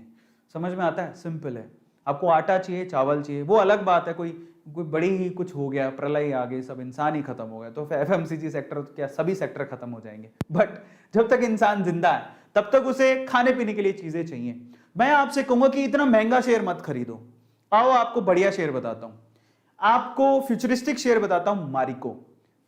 समझ में आता है, सिंपल है। आपको आटा चाहिए, चावल चाहिए, वो अलग बात है, कोई बड़ी ही कुछ हो गया, प्रलय आ गई, सब इंसान ही खत्म हो गया, तो एफएमसीजी सेक्टर तो क्या सभी सेक्टर खत्म हो जाएंगे, बट जब तक इंसान जिंदा है तब तक उसे खाने पीने के लिए चीजें चाहिए। मैं आपसे कहूंगा कि इतना महंगा शेयर मत खरीदो, आओ आपको बढ़िया शेयर बताता हूं, आपको फ्यूचरिस्टिक शेयर बताता हूं। मारिको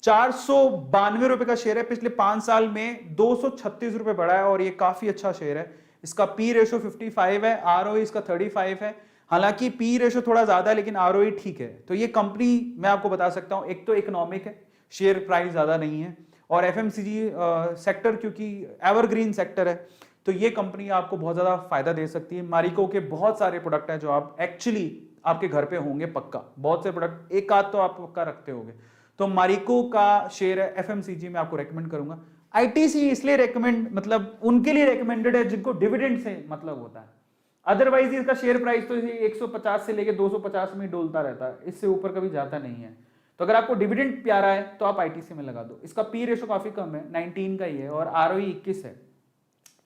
492 रुपए का शेयर है, पिछले 5 साल में 236 रुपए बढ़ा है, और ये काफी अच्छा शेयर है। इसका पी रेशो 55 है, आरओई इसका 35 है, हालांकि पी रेशो थोड़ा ज्यादा है लेकिन आरओई ठीक है। तो ये कंपनी मैं आपको बता सकता हूं, एक तो इकोनॉमिक है, शेयर प्राइस ज्यादा नहीं है, और एफएमसीजी सेक्टर क्योंकि एवरग्रीन सेक्टर है, तो ये कंपनी आपको बहुत ज्यादा फायदा दे सकती है। मारिको के बहुत सारे प्रोडक्ट हैं जो आप एक्चुअली आपके घर पे होंगे पक्का, बहुत से प्रोडक्ट, एक आध तो आप पक्का रखते होंगे, तो मारिको का शेयर है, एफएमसीजी में आपको रेकमेंड करूंगा। आईटीसी इसलिए रेकमेंड, मतलब उनके लिए रेकमेंडेड है जिनको डिविडेंड से मतलब होता है, अदरवाइज इसका शेयर प्राइस तो 150 से लेके 250 में डोलता रहता है, इससे ऊपर कभी जाता नहीं है। तो अगर आपको डिविडेंड प्यारा है तो आप आईटीसी में लगा दो। इसका पी रेशो काफी कम है, 19 का ही है, और आरओई 21 है।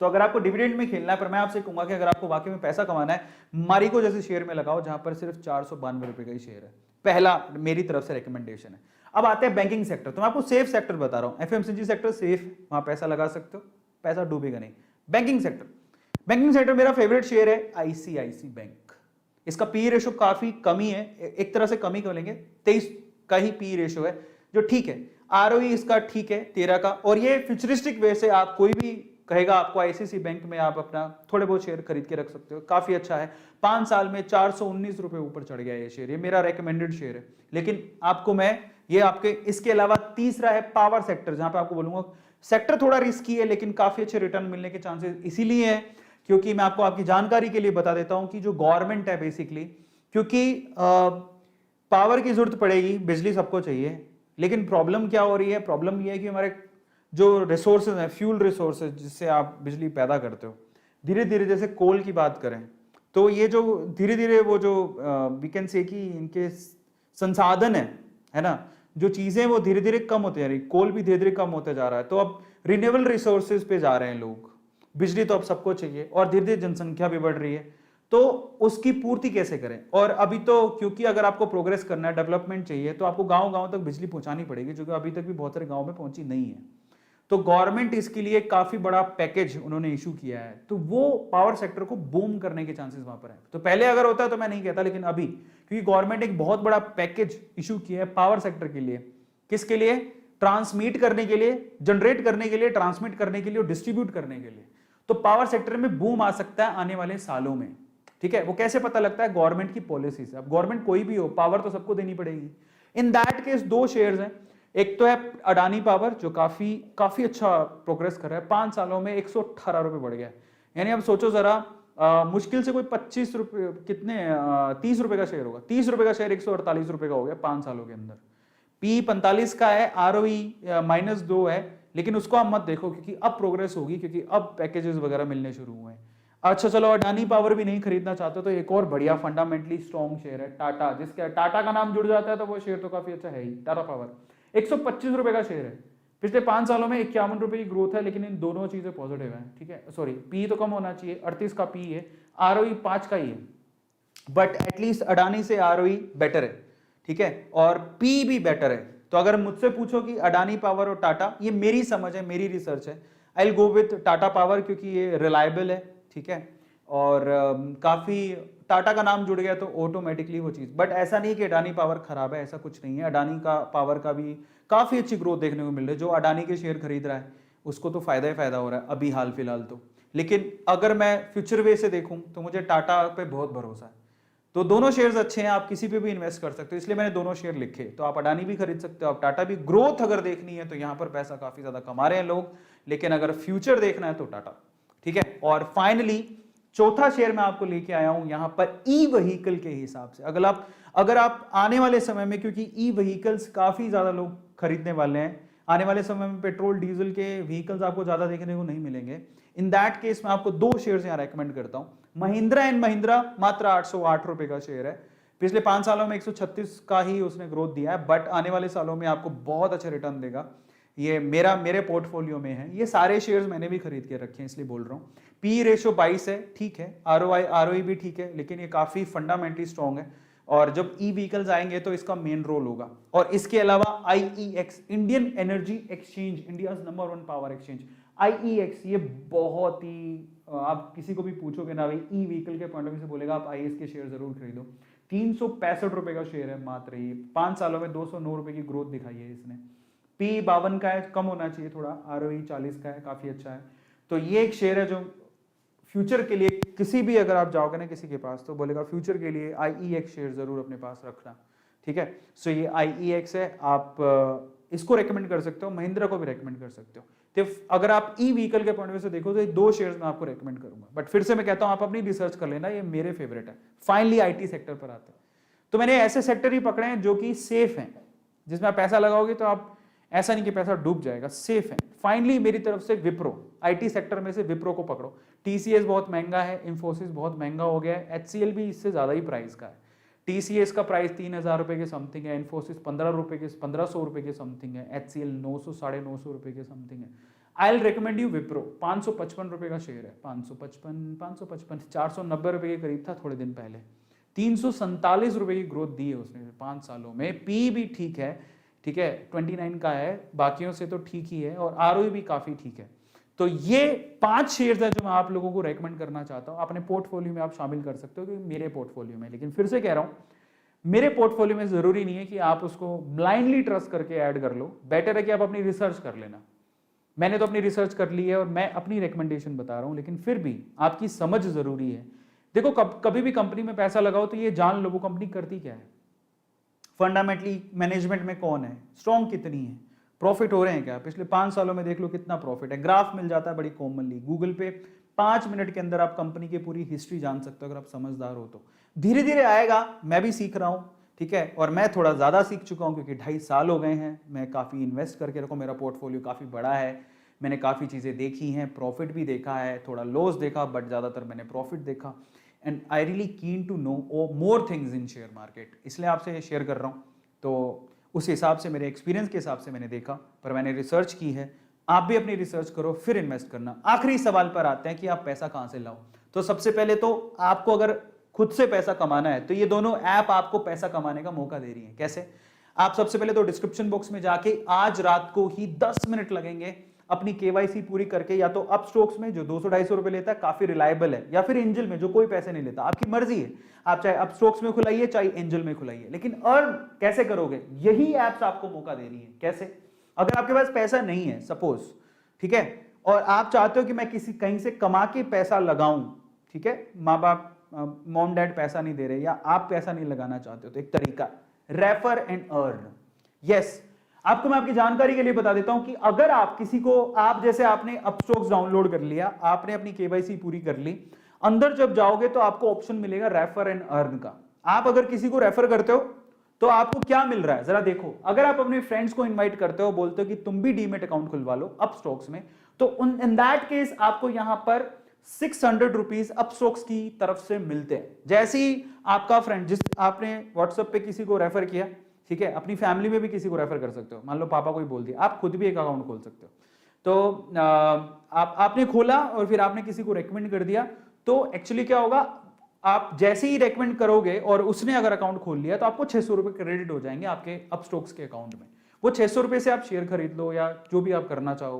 तो अगर आपको डिविडेंड में खेलना है, पर मैं आपसे कहूंगा कि अगर आपको वाकई में पैसा कमाना है, मारिको जैसे शेयर में लगाओ जहां पर सिर्फ 492 रुपए का ही शेयर है। पहला मेरी तरफ से रिकमेंडेशन है। अब आते हैं बैंकिंग सेक्टर, तो मैं आपको सेफ सेक्टर बता रहा हूं, एफएमसीजी सेक्टर सेफ, वहां पैसा लगा सकते हो, पैसा डूबेगा नहीं। बैंकिंग सेक्टर मेरा फेवरेट शेयर है आईसीआईसी बैंक। इसका पी रेशो काफी कमी है, एक तरह से कमी बोलेंगे, 23 का ही पी रेशो है जो ठीक है। आरओई इसका ठीक है 13 का, और ये फ्यूचरिस्टिक वे से आप कोई भी कहेगा आपको आईसीसी बैंक में आप अपना थोड़े बहुत शेयर खरीद के रख सकते हो, काफी अच्छा है। 5 साल में 419 रुपए ऊपर चढ़ गया ये शेयर, ये मेरा रेकमेंडेड शेयर है। लेकिन आपको मैं ये आपके इसके अलावा तीसरा है पावर सेक्टर, जहां पे आपको बोलूंगा सेक्टर थोड़ा रिस्की है लेकिन काफी अच्छे रिटर्न मिलने के चांसेस इसीलिए है क्योंकि मैं आपको आपकी जानकारी के लिए बता देता हूं कि जो गवर्नमेंट है बेसिकली, क्योंकि पावर की जरूरत पड़ेगी, बिजली सबको चाहिए, लेकिन प्रॉब्लम क्या हो रही है, प्रॉब्लम ये है कि हमारे जो रिसोर्सेज हैं, फ्यूल रिसोर्सेज जिससे आप बिजली पैदा करते हो, धीरे धीरे जैसे कोल की बात करें तो ये जो धीरे धीरे वो जो वी कैन से कि इनके संसाधन है ना, जो चीजें वो धीरे धीरे कम होते जा रही, कोल भी धीरे धीरे कम होते जा रहा है, तो अब रिन्यूएबल रिसोर्सेज पे जा रहे हैं लोग, बिजली तो अब सबको चाहिए और धीरे धीरे जनसंख्या भी बढ़ रही है, तो उसकी पूर्ति कैसे करें। और अभी तो क्योंकि अगर आपको प्रोग्रेस करना है, डेवलपमेंट चाहिए, तो आपको गांव गांव तक बिजली पहुंचानी पड़ेगी, जो कि अभी तक भी बहुत सारे गांव में पहुंची नहीं है। तो गवर्नमेंट इसके लिए काफी बड़ा पैकेज उन्होंने इशू किया है, तो वो पावर सेक्टर को बूम करने के चांसेस वहां पर है। तो पहले अगर होता तो मैं नहीं कहता, लेकिन अभी क्योंकि गवर्नमेंट एक बहुत बड़ा पैकेज इशू किया है पावर सेक्टर के लिए, किसके लिए, ट्रांसमिट करने के लिए, जनरेट करने के लिए, ट्रांसमिट करने के लिए और डिस्ट्रीब्यूट करने के लिए। तो पावर सेक्टर में बूम आ सकता है आने वाले सालों में, ठीक है। वो कैसे पता लगता है, गवर्नमेंट की पॉलिसी से। अब गवर्नमेंट कोई भी हो, पावर तो सबको देनी पड़ेगी। इन दैट केस दो शेयर्स हैं, एक तो है अडानी पावर जो काफी अच्छा प्रोग्रेस कर रहा है, 5 सालों में 118 रुपए बढ़ गया। यानी अब सोचो जरा, मुश्किल से कोई 25 रुपए कितने 30 रुपए का शेयर होगा, 30 रुपए का शेयर 148 रुपए का हो गया 5 सालों के अंदर। पी 45 का है, आरओई -2 है, लेकिन उसको आप मत देखो क्योंकि अब प्रोग्रेस होगी, क्योंकि अब पैकेजेस वगैरह मिलने शुरू हुए हैं। अच्छा चलो, अडानी पावर भी नहीं खरीदना चाहते तो एक और बढ़िया फंडामेंटली स्ट्रॉन्ग शेयर है टाटा, जिसका टाटा का नाम जुड़ जाता है तो वो शेयर तो काफी अच्छा है ही। टाटा पावर 125 रुपए का शेयर है, पिछले 5 सालों में 51 रुपए की ग्रोथ है, लेकिन इन दोनों चीजें पॉजिटिव है, ठीक है। सॉरी, पी तो कम होना चाहिए, 38 का पी है, आरओई 5 का ही है, बट एटलीस्ट अडानी से आरओई बेटर है, ठीक है, और पी भी बेटर है। तो अगर मुझसे पूछो कि अडानी पावर और टाटा, ये मेरी समझ है, मेरी रिसर्च है, I will go with Tata power क्योंकि ये रिलायबल है, ठीक है, और काफी टाटा का नाम जुड़ गया तो ऑटोमेटिकली वो चीज। बट ऐसा नहीं कि अडानी पावर खराब है, ऐसा कुछ नहीं है। अडानी का पावर का भी काफी अच्छी ग्रोथ देखने को मिल रही है, जो अडानी के शेयर खरीद रहा है उसको तो फायदा ही फायदा हो रहा है अभी हाल फिलहाल तो। लेकिन अगर मैं फ्यूचर वे से देखूं तो मुझे टाटा पे बहुत भरोसा है। तो दोनों शेयर्स अच्छे हैं, आप किसी पे भी इन्वेस्ट कर सकते हो, इसलिए मैंने दोनों शेयर लिखे। तो आप अडानी भी खरीद सकते हो, आप टाटा भी। ग्रोथ अगर देखनी है तो यहाँ पर पैसा काफी ज्यादा कमा रहे हैं लोग, लेकिन अगर फ्यूचर देखना है तो टाटा, ठीक है। और फाइनली चौथा शेयर मैं आपको लेके आया हूं यहां पर ई व्हीकल के हिसाब से। अगर आप आने वाले समय में, क्योंकि ई व्हीकल्स काफी ज्यादा लोग खरीदने वाले हैं, आने वाले समय में पेट्रोल डीजल के व्हीकल्स आपको ज्यादा देखने को नहीं मिलेंगे। इन दैट केस मैं आपको 2 शेयर्स यहां रेकमेंड करता हूं। महिंद्रा एंड महिंद्रा मात्र 808 रुपए का शेयर है, पिछले 5 सालों में 136 का ही उसने ग्रोथ दिया है, बट आने वाले सालों में आपको बहुत अच्छा रिटर्न देगा। ये मेरे पोर्टफोलियो में है, ये सारे शेयर्स मैंने भी खरीद के रखे हैं, इसलिए बोल रहा हूँ। पी रेशो 22 है, ठीक है, आरओई भी ठीक है, लेकिन ये काफी फंडामेंटली स्ट्रॉन्ग है, और जब ई व्हीकल्स आएंगे तो इसका मेन रोल होगा। और इसके अलावा IEX, Indian energy exchange, India number 1 power exchange, IEX, ये बहुत ही, आप किसी को भी पूछोगे ना भाई ई व्हीकल के पॉइंट ऑफ व्यू से, बोलेगा आप आईईएक्स के शेयर जरूर खरीदो। 365 रुपए का शेयर है मात्र, ये 5 सालों में 209 रुपए की ग्रोथ दिखाई है इसने। पी 52 का है, कम होना चाहिए थोड़ा, आरओई 40 का है, काफी अच्छा है। तो ये एक शेयर है जो फ्यूचर के लिए, किसी भी अगर आप जाओगे ना किसी के पास तो बोलेगा फ्यूचर के लिए आईईएक्स शेयर जरूर अपने पास रखना, ठीक है। सो ये आईईएक्स है, आप इसको रेकमेंड कर सकते हो, महिंद्रा को भी रेकमेंड कर सकते हो। तो अगर आप ई व्हीकल के पॉइंट ऑफ व्यू से देखो तो ये 2 शेयर्स मैं आपको रेकमेंड करूंगा, बट फिर से मैं कहता हूं आप अपनी रिसर्च कर लेना, ये मेरे फेवरेट है। फाइनली आईटी सेक्टर पर आते हैं, तो मैंने ऐसे सेक्टर ही पकड़े हैं जो कि सेफ हैं, जिसमें आप पैसा लगाओगे तो आप ऐसा नहीं कि पैसा डूब जाएगा, सेफ है। फाइनली मेरी तरफ से विप्रो, आईटी सेक्टर में से विप्रो को पकड़ो। टीसीएस बहुत महंगा है, इंफोसिस बहुत महंगा हो गया है, एचसीएल भी इससे ज्यादा ही प्राइस का है। टीसीएस का प्राइस 3000 रुपए के समथिंग है, इंफोसिस 1500 रुपए के समथिंग है, एचसीएल 900 950 रुपए के समथिंग है। I will recommend you Wipro, 555 रुपए का शेयर है, 555 490 रुपए के करीब था थोड़े दिन पहले, 347 रुपए की ग्रोथ दी है उसने 5 सालों में। पी भी ठीक है, 29 का है, बाकियों से तो ठीक ही है, और आरओई भी काफी ठीक है। तो ये 5 शेयर्स है जो मैं आप लोगों को रेकमेंड करना चाहता हूं, अपने पोर्टफोलियो में आप शामिल कर सकते हो, क्योंकि मेरे पोर्टफोलियो में, लेकिन फिर से कह रहा हूं, मेरे पोर्टफोलियो में जरूरी नहीं है कि आप उसको ब्लाइंडली ट्रस्ट करके ऐड कर लो, बेटर है कि आप अपनी रिसर्च कर लेना। मैंने तो अपनी रिसर्च कर ली है और मैं अपनी रिकमेंडेशन बता रहा हूं, लेकिन फिर भी आपकी समझ जरूरी है। देखो कभी भी कंपनी में पैसा लगाओ तो ये जान लो वो कंपनी करती क्या है, फंडामेंटली मैनेजमेंट में कौन है, स्ट्रॉन्ग कितनी है, प्रॉफिट हो रहे हैं क्या, पिछले 5 सालों में देख लो कितना प्रॉफिट है, ग्राफ मिल जाता है बड़ी कॉमनली गूगल पे, 5 मिनट के अंदर आप कंपनी की पूरी हिस्ट्री जान सकते हो अगर आप समझदार हो तो। धीरे धीरे आएगा, मैं भी सीख रहा हूं, ठीक है, और मैं थोड़ा ज्यादा सीख चुका हूं क्योंकि 2.5 साल हो गए हैं, मैं काफी इन्वेस्ट करके रखो, मेरा पोर्टफोलियो काफी बड़ा है, मैंने काफी चीजें देखी हैं, प्रॉफिट भी देखा है, थोड़ा लॉस देखा, बट ज्यादातर मैंने प्रॉफिट देखा, and I really keen to know more things in share market, इसलिए आपसे शेयर कर रहा हूं। तो उस हिसाब से, मेरे एक्सपीरियंस के हिसाब से मैंने देखा, पर मैंने रिसर्च की है, आप भी अपनी रिसर्च करो फिर इन्वेस्ट करना। आखिरी सवाल पर आते हैं कि आप पैसा कहां से लाओ। तो सबसे पहले तो आपको अगर खुद से पैसा कमाना है तो ये दोनों ऐप आपको पैसा कमाने का मौका दे रही है। कैसे? आप सबसे पहले तो डिस्क्रिप्शन बॉक्स में जाके आज रात को ही 10 मिनट लगेंगे अपनी केवाईसी पूरी करके, या तो अपस्टॉक्स में जो 200-250 रुपए लेता है, काफी रिलायबल है, या फिर एंजल में जो कोई पैसे नहीं लेता, आपकी मर्जी है, आप चाहे अपस्टॉक्स में खुलाइए चाहे एंजल में खुलाइए, लेकिन अर्न कैसे करोगे, यही एप्स आपको मौका दे रही है। कैसे? अगर आपके पास पैसा नहीं है सपोज, ठीक है, और आप चाहते हो कि मैं किसी कहीं से कमा के पैसा लगाऊं, ठीक है, माँ बाप मॉम डैड पैसा नहीं दे रहे या आप पैसा नहीं लगाना चाहते हो, तो एक तरीका रेफर एंड अर्न। यस, आपको मैं आपकी जानकारी के लिए बता देता हूं कि अगर आप किसी को, आप जैसे आपने अपस्टॉक्स डाउनलोड कर लिया, आपने अपनी केवाईसी पूरी कर ली, अंदर जब जाओगे तो आपको ऑप्शन मिलेगा रेफर एंड अर्न का। आप अगर किसी को रेफर करते हो तो आपको क्या मिल रहा है जरा देखो। अगर आप अपने फ्रेंड्स को इनवाइट करते हो, बोलते हो कि तुम भी डीमेट अकाउंट खुलवा लो अपस्टॉक्स में, तो इन दैट केस आपको यहां पर 600 रुपीज अपस्टॉक्स की तरफ से मिलते हैं। जैसे ही आपका फ्रेंड, जिस आपने व्हाट्सएप पे किसी को रेफर किया, ठीक है, अपनी फैमिली में भी किसी को रेफर कर सकते हो, मान लो पापा को ही बोल दिया, आप खुद भी एक अकाउंट खोल सकते हो। तो आपने खोला और फिर आपने किसी को रेकमेंड कर दिया, तो एक्चुअली क्या होगा, आप जैसे ही रेकमेंड करोगे और उसने अगर अकाउंट खोल लिया तो आपको 600 रुपए क्रेडिट हो जाएंगे आपके अपस्टॉक्स के अकाउंट में। वो 600 रुपए से आप शेयर खरीद लो या जो भी आप करना चाहो।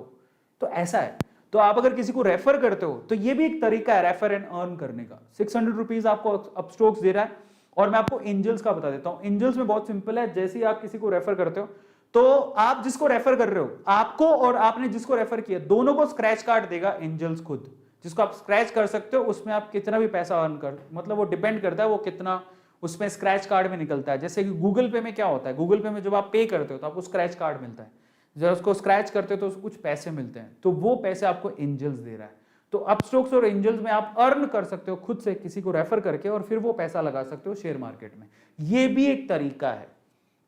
तो ऐसा है, तो आप अगर किसी को रेफर करते हो तो ये भी एक तरीका है रेफर एंड अर्न करने का। 600 रुपीज आपको अपस्टॉक्स दे रहा है। और मैं आपको एंजल्स का बता देता हूं। एंजल्स में बहुत सिंपल है, जैसे ही आप किसी को रेफर करते हो तो आप जिसको रेफर कर रहे हो, आपको और आपने जिसको रेफर किया, दोनों को स्क्रैच कार्ड देगा एंजल्स खुद, जिसको आप स्क्रैच कर सकते हो। उसमें आप कितना भी पैसा अर्न कर, मतलब वो डिपेंड करता है वो कितना उसमें स्क्रैच कार्ड में निकलता है। जैसे कि गूगल पे में क्या होता है, गूगल पे में जब आप पे करते हो तो आपको स्क्रैच कार्ड मिलता है, जब उसको स्क्रैच करते हो तो उसको कुछ पैसे मिलते हैं, तो वो पैसे आपको एंजल्स दे रहा है। तो अपस्टॉक्स और एंजल्स में आप अर्न कर सकते हो खुद से किसी को रेफर करके, और फिर वो पैसा लगा सकते हो शेयर मार्केट में। ये भी एक तरीका है,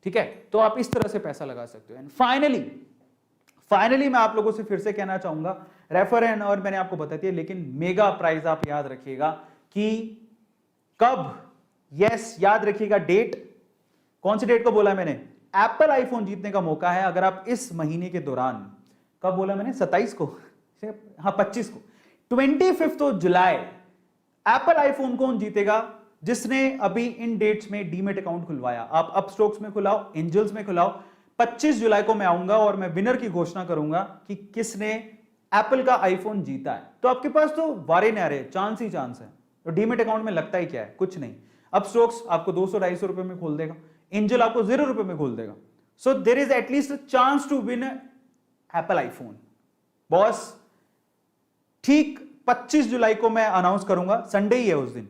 ठीक है, तो आप इस तरह से पैसा लगा सकते हो। एंड फाइनली मैं आप लोगों से फिर से कहना चाहूंगा, रेफर एंड अर्न मैंने आपको बता दिया, लेकिन मेगा प्राइज आप याद रखिएगा कि कब, यस याद रखिएगा डेट, कौन सी डेट को बोला है मैंने, एप्पल आईफोन जीतने का मौका है अगर आप इस महीने के दौरान, कब बोला मैंने, 27 को, हाँ 25 को, 25 जुलाई एप्पल आईफोन कौन जीतेगा, जिसने अभी इन डेट्स में डीमेट अकाउंट खुलवाया। आप अपस्टॉक्स में खुलाओ, एंजल्स में खुलाओ। 25 जुलाई को मैं आऊंगा और मैं विनर की घोषणा करूंगा कि किसने एप्पल का आईफोन जीता है। तो आपके पास तो वारे नारे चांस ही चांस है। तो डीमेट अकाउंट में लगता ही क्या है, कुछ नहीं। अपस्टॉक्स आपको 200-250 रुपए में खोल देगा, एंजल आपको 0 रुपए में खोल देगा। So there is at least a chance to win Apple iPhone. Boss ठीक 25 जुलाई को मैं अनाउंस करूंगा, संडे ही है उस दिन,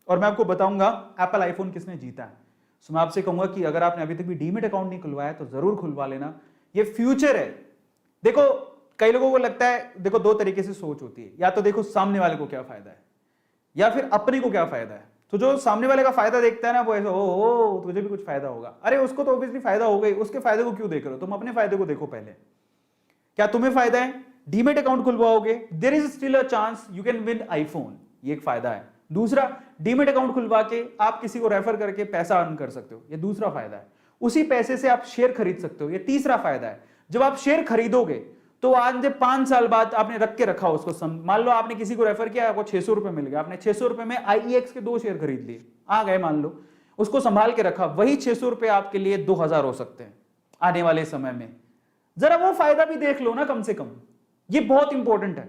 और मैं आपको बताऊंगा एप्पल आईफोन किसने जीता है। सो मैं आपसे कहूंगा कि अगर आपने अभी तक भी डीमेट अकाउंट नहीं खुलवाया तो जरूर खुलवा लेना, ये फ्यूचर है। देखो कई लोगों को लगता है, देखो 2 तरीके से सोच होती है, या तो देखो सामने वाले को क्या फायदा है या फिर अपने को क्या फायदा है। तो जो सामने वाले का फायदा देखता है ना, वो ऐसा ओ तुझे भी कुछ फायदा होगा। अरे उसको तो ऑब्वियसली फायदा होगा ही, उसके फायदे को क्यों देख रहे हो, तुम अपने फायदे को देखो पहले। क्या तुम्हें फायदा है, डीमेट अकाउंट खुलवाओगे, there is still a chance you can win iPhone, ये एक फायदा है। दूसरा, डीमेट अकाउंट खुलवा के आप किसी को रेफर करके पैसा अर्न कर सकते हो, ये दूसरा फायदा है। उसी पैसे से आप शेयर खरीद सकते हो, ये तीसरा फायदा है। जब आप शेयर खरीदोगे तो आज 5 साल बाद आपने रख के रखा उसको, मान लो आपने किसी को रेफर किया, आपको 600 रुपए मिल गया, आपने 600 रुपए में IEX के 2 शेयर खरीद लिए, आ गए मान लो, उसको संभाल के रखा, वही 600 रुपए आपके लिए 2000 हो सकते हैं आने वाले समय में। जरा वो फायदा भी देख लो ना कम से कम। ये बहुत इंपॉर्टेंट है।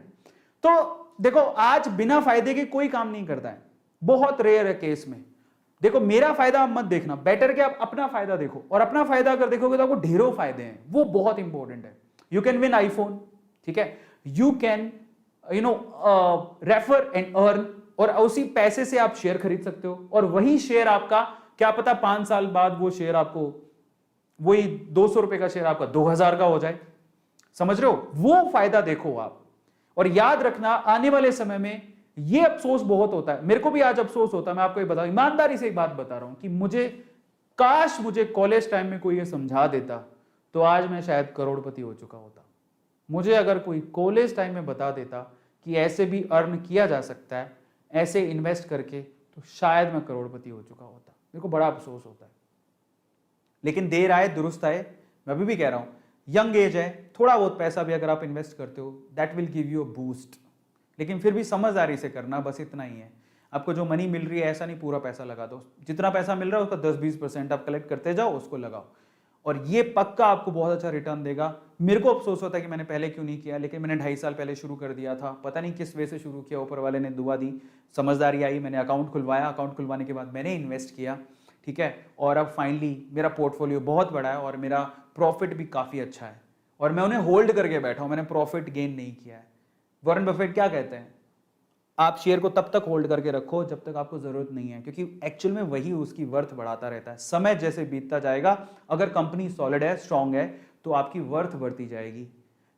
तो देखो, आज बिना फायदे के कोई काम नहीं करता है, बहुत रेयर है केस में। देखो, मेरा फायदा आप मत देखना, बेटर कि आप अपना फायदा देखो, और अपना फायदा अगर देखोगे तो आपको ढेरों फायदे हैं, वो बहुत इंपॉर्टेंट है। यू कैन विन आईफोन, ठीक है, you can refer and earn, और उसी पैसे से आप शेयर खरीद सकते हो, और वही शेयर आपका क्या पता 5 साल बाद वो शेयर आपको, वही 200 रुपए का शेयर आपका 2000 का हो जाए। समझ रहे हो? वो फायदा देखो आप। और याद रखना, आने वाले समय में ये अफसोस बहुत होता है, मेरे को भी आज अफसोस होता है, मैं आपको ये बताऊं, ईमानदारी से एक बात बता रहा हूं कि मुझे कॉलेज टाइम में कोई ये समझा देता तो आज मैं शायद करोड़पति हो चुका होता। मुझे अगर कोई कॉलेज टाइम में बता देता कि ऐसे भी अर्न किया जा सकता है, ऐसे इन्वेस्ट करके, तो शायद मैं करोड़पति हो चुका होता। मेरे को बड़ा अफसोस होता है। लेकिन देर आए दुरुस्त आए, मैं अभी भी कह रहा हूं, यंग एज है, थोड़ा बहुत पैसा भी अगर आप इन्वेस्ट करते हो, that will give you a boost. लेकिन फिर भी समझदारी से करना, बस इतना ही है। आपको जो मनी मिल रही है, ऐसा नहीं पूरा पैसा लगा दो, जितना पैसा मिल रहा है उसका 10-20% आप कलेक्ट करते जाओ, उसको लगाओ, और ये पक्का आपको बहुत अच्छा रिटर्न देगा। मेरे को अफसोस होता है कि मैंने पहले क्यों नहीं किया, लेकिन मैंने 2.5 साल पहले शुरू कर दिया था, पता नहीं किस वे से शुरू किया, ऊपर वाले ने दुआ दी, समझदारी आई, मैंने अकाउंट खुलवाया, अकाउंट खुलवाने के बाद मैंने इन्वेस्ट किया, ठीक है, और अब फाइनली मेरा पोर्टफोलियो बहुत बड़ा है और मेरा प्रॉफिट भी काफ़ी अच्छा है, और मैं उन्हें होल्ड करके बैठा हूँ, मैंने प्रॉफिट गेन नहीं किया है। वॉरेन बफेट क्या कहते हैं, आप शेयर को तब तक होल्ड करके रखो जब तक आपको जरूरत नहीं है, क्योंकि एक्चुअल में वही उसकी वर्थ बढ़ाता रहता है। समय जैसे बीतता जाएगा, अगर कंपनी सॉलिड है, स्ट्रांग है, तो आपकी वर्थ बढ़ती जाएगी।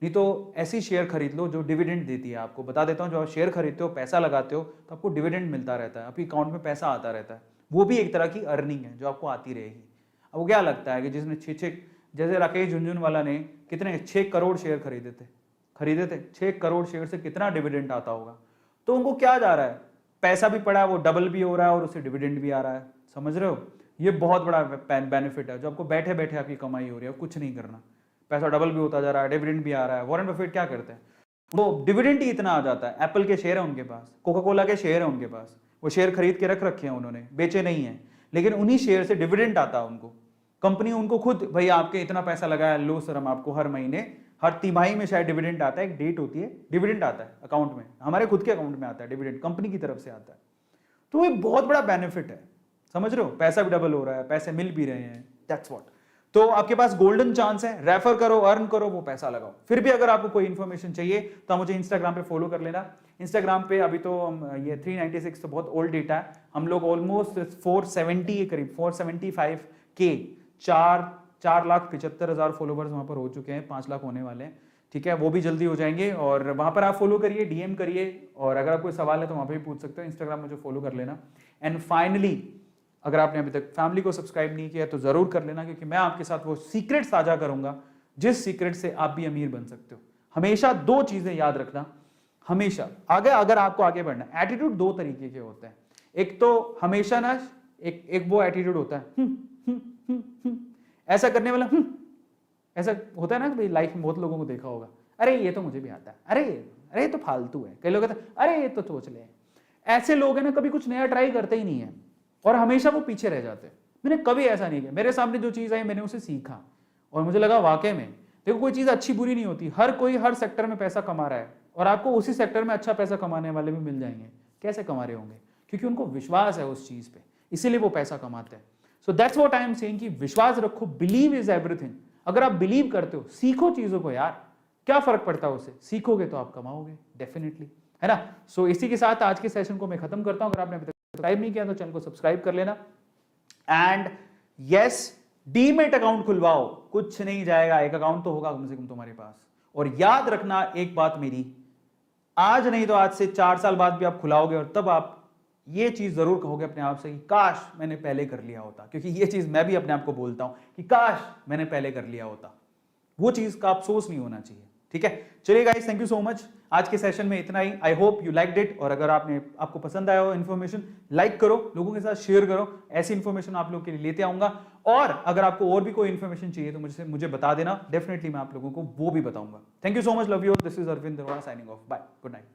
नहीं तो ऐसी शेयर खरीद लो जो डिविडेंड देती है। आपको बता देता हूँ, जो आप शेयर खरीदते हो, पैसा लगाते हो, तो आपको डिविडेंड मिलता रहता है, आपके अकाउंट में पैसा आता रहता है, वो भी एक तरह की अर्निंग है जो आपको आती रहेगी। अब वो क्या लगता है कि जिसने 6 जैसे राकेश झुनझुनवाला ने कितने 6 करोड़ शेयर खरीदे थे, 6 करोड़ शेयर से कितना डिविडेंड आता होगा। तो उनको क्या जा रहा है, पैसा भी पड़ा है, वो डबल भी हो रहा है और उससे डिविडेंड भी आ रहा है। समझ रहे हो? ये बहुत बड़ा बेनिफिट है जो आपको बैठे बैठे आपकी कमाई हो रही है, कुछ नहीं करना, पैसा डबल भी होता जा रहा है, डिविडेंड भी आ रहा है। वॉरेन बफेट क्या करते हैं, वो डिविडेंड ही इतना आ जाता है, एप्पल के शेयर है उनके पास, कोका कोला के शेयर है उनके पास, वो शेयर खरीद के रखे हैं उन्होंने, बेचे नहीं है, लेकिन उन्हीं शेयर से डिविडेंड आता है उनको। कंपनी उनको खुद, भाई आपके इतना पैसा लगाया, लो सर हम आपको हर महीने, हर तिमाही में शायद डिविडेंड आता है, एक डेट होती है, डिविडेंड आता है अकाउंट में, हमारे खुद के अकाउंट में आता है डिविडेंड, कंपनी की तरफ से आता है। तो ये बहुत बड़ा बेनिफिट है। समझ रहे हो? पैसा भी डबल हो रहा है, पैसे मिल भी रहे हैं, दैट्स व्हाट। तो आपके पास गोल्डन चांस है, रेफर करो, अर्न करो, वो पैसा लगाओ। फिर भी अगर आपको कोई इन्फॉर्मेशन चाहिए तो आप मुझे इंस्टाग्राम पे फॉलो कर लेना। इंस्टाग्राम पे अभी तो ये 396 तो बहुत ओल्ड डेटा है, हम लोग ऑलमोस्ट 470 के करीब, 475 के 4,75,000 फॉलोवर्स वहां पर हो चुके हैं, 5 लाख होने वाले हैं, ठीक है, वो भी जल्दी हो जाएंगे। और वहां पर आप फॉलो करिए, डीएम करिए, और अगर आप कोई सवाल है तो वहां पर भी पूछ सकते हो। इंस्टाग्राम मुझे फॉलो कर लेना। एंड फाइनली, अगर आपने अभी तक फैमिली को सब्सक्राइब नहीं किया तो जरूर कर लेना, क्योंकि मैं आपके साथ वो सीक्रेट साझा करूंगा जिस सीक्रेट से आप भी अमीर बन सकते हो। हमेशा 2 चीजें याद रखना, हमेशा आगे, अगर आपको आगे बढ़ना, एटीट्यूड 2 तरीके के होते हैं। एक तो हमेशा ना, एक वो एटीट्यूड होता है ऐसा करने वाला, ऐसा होता है ना, भाई लाइफ में बहुत लोगों को देखा होगा, अरे ये तो मुझे भी आता है, अरे ये तो फालतू है। कई लोग कहते हैं अरे ये तो सोच ले। ऐसे लोग हैं ना, कभी कुछ नया ट्राई करते ही नहीं है और हमेशा वो पीछे रह जाते हैं। मैंने कभी ऐसा नहीं किया, मेरे सामने जो चीज़ आई मैंने उसे सीखा और मुझे लगा वाकई में, देखो कोई चीज़ अच्छी बुरी नहीं होती, हर कोई हर सेक्टर में पैसा कमा रहा है और आपको उसी सेक्टर में अच्छा पैसा कमाने वाले भी मिल जाएंगे। कैसे कमा रहे होंगे? क्योंकि उनको विश्वास है उस चीज़ पे, इसीलिए वो पैसा कमाते हैं। So that's what I am saying कि विश्वास रखो, बिलीव इज एवरीथिंग। अगर आप बिलीव करते हो, सीखो चीज़ों को यार, क्या फर्क पड़ता है उससे, सीखोगे तो आप कमाओगे डेफिनेटली, है ना। सो इसी के साथ आज के सेशन को मैं खत्म करता हूं। अगर आपने अभी तक सब्सक्राइब नहीं किया तो चैनल को सब्सक्राइब कर लेना। एंड यस, डीमेट अकाउंट खुलवाओ, कुछ नहीं जाएगा, एक अकाउंट तो होगा कम से कम तुम्हारे पास। और याद रखना एक बात मेरी, आज नहीं तो आज से 4 साल बाद भी आप खुलाओगे और तब आप ये चीज जरूर कहोगे अपने आप से कि काश मैंने पहले कर लिया होता। क्योंकि ये चीज मैं भी अपने आप को बोलता हूं कि काश मैंने पहले कर लिया होता। वो चीज का अफसोस नहीं होना चाहिए, ठीक है। चलिए guys, thank you so much. आज के सेशन में इतना ही। I hope you liked it. और अगर आपको पसंद आया हो इन्फॉर्मेशन, लाइक करो, लोगों के साथ शेयर करो। ऐसी इन्फॉर्मेशन आप लोग के लिए लेते आऊंगा। और अगर आपको और भी कोई इन्फॉर्मेशन चाहिए तो मुझे बता देना, डेफिनेटली मैं आप लोगों को वो भी बताऊंगा। Thank you so much, love you. This is Arvind Daroda signing off. Bye, good night.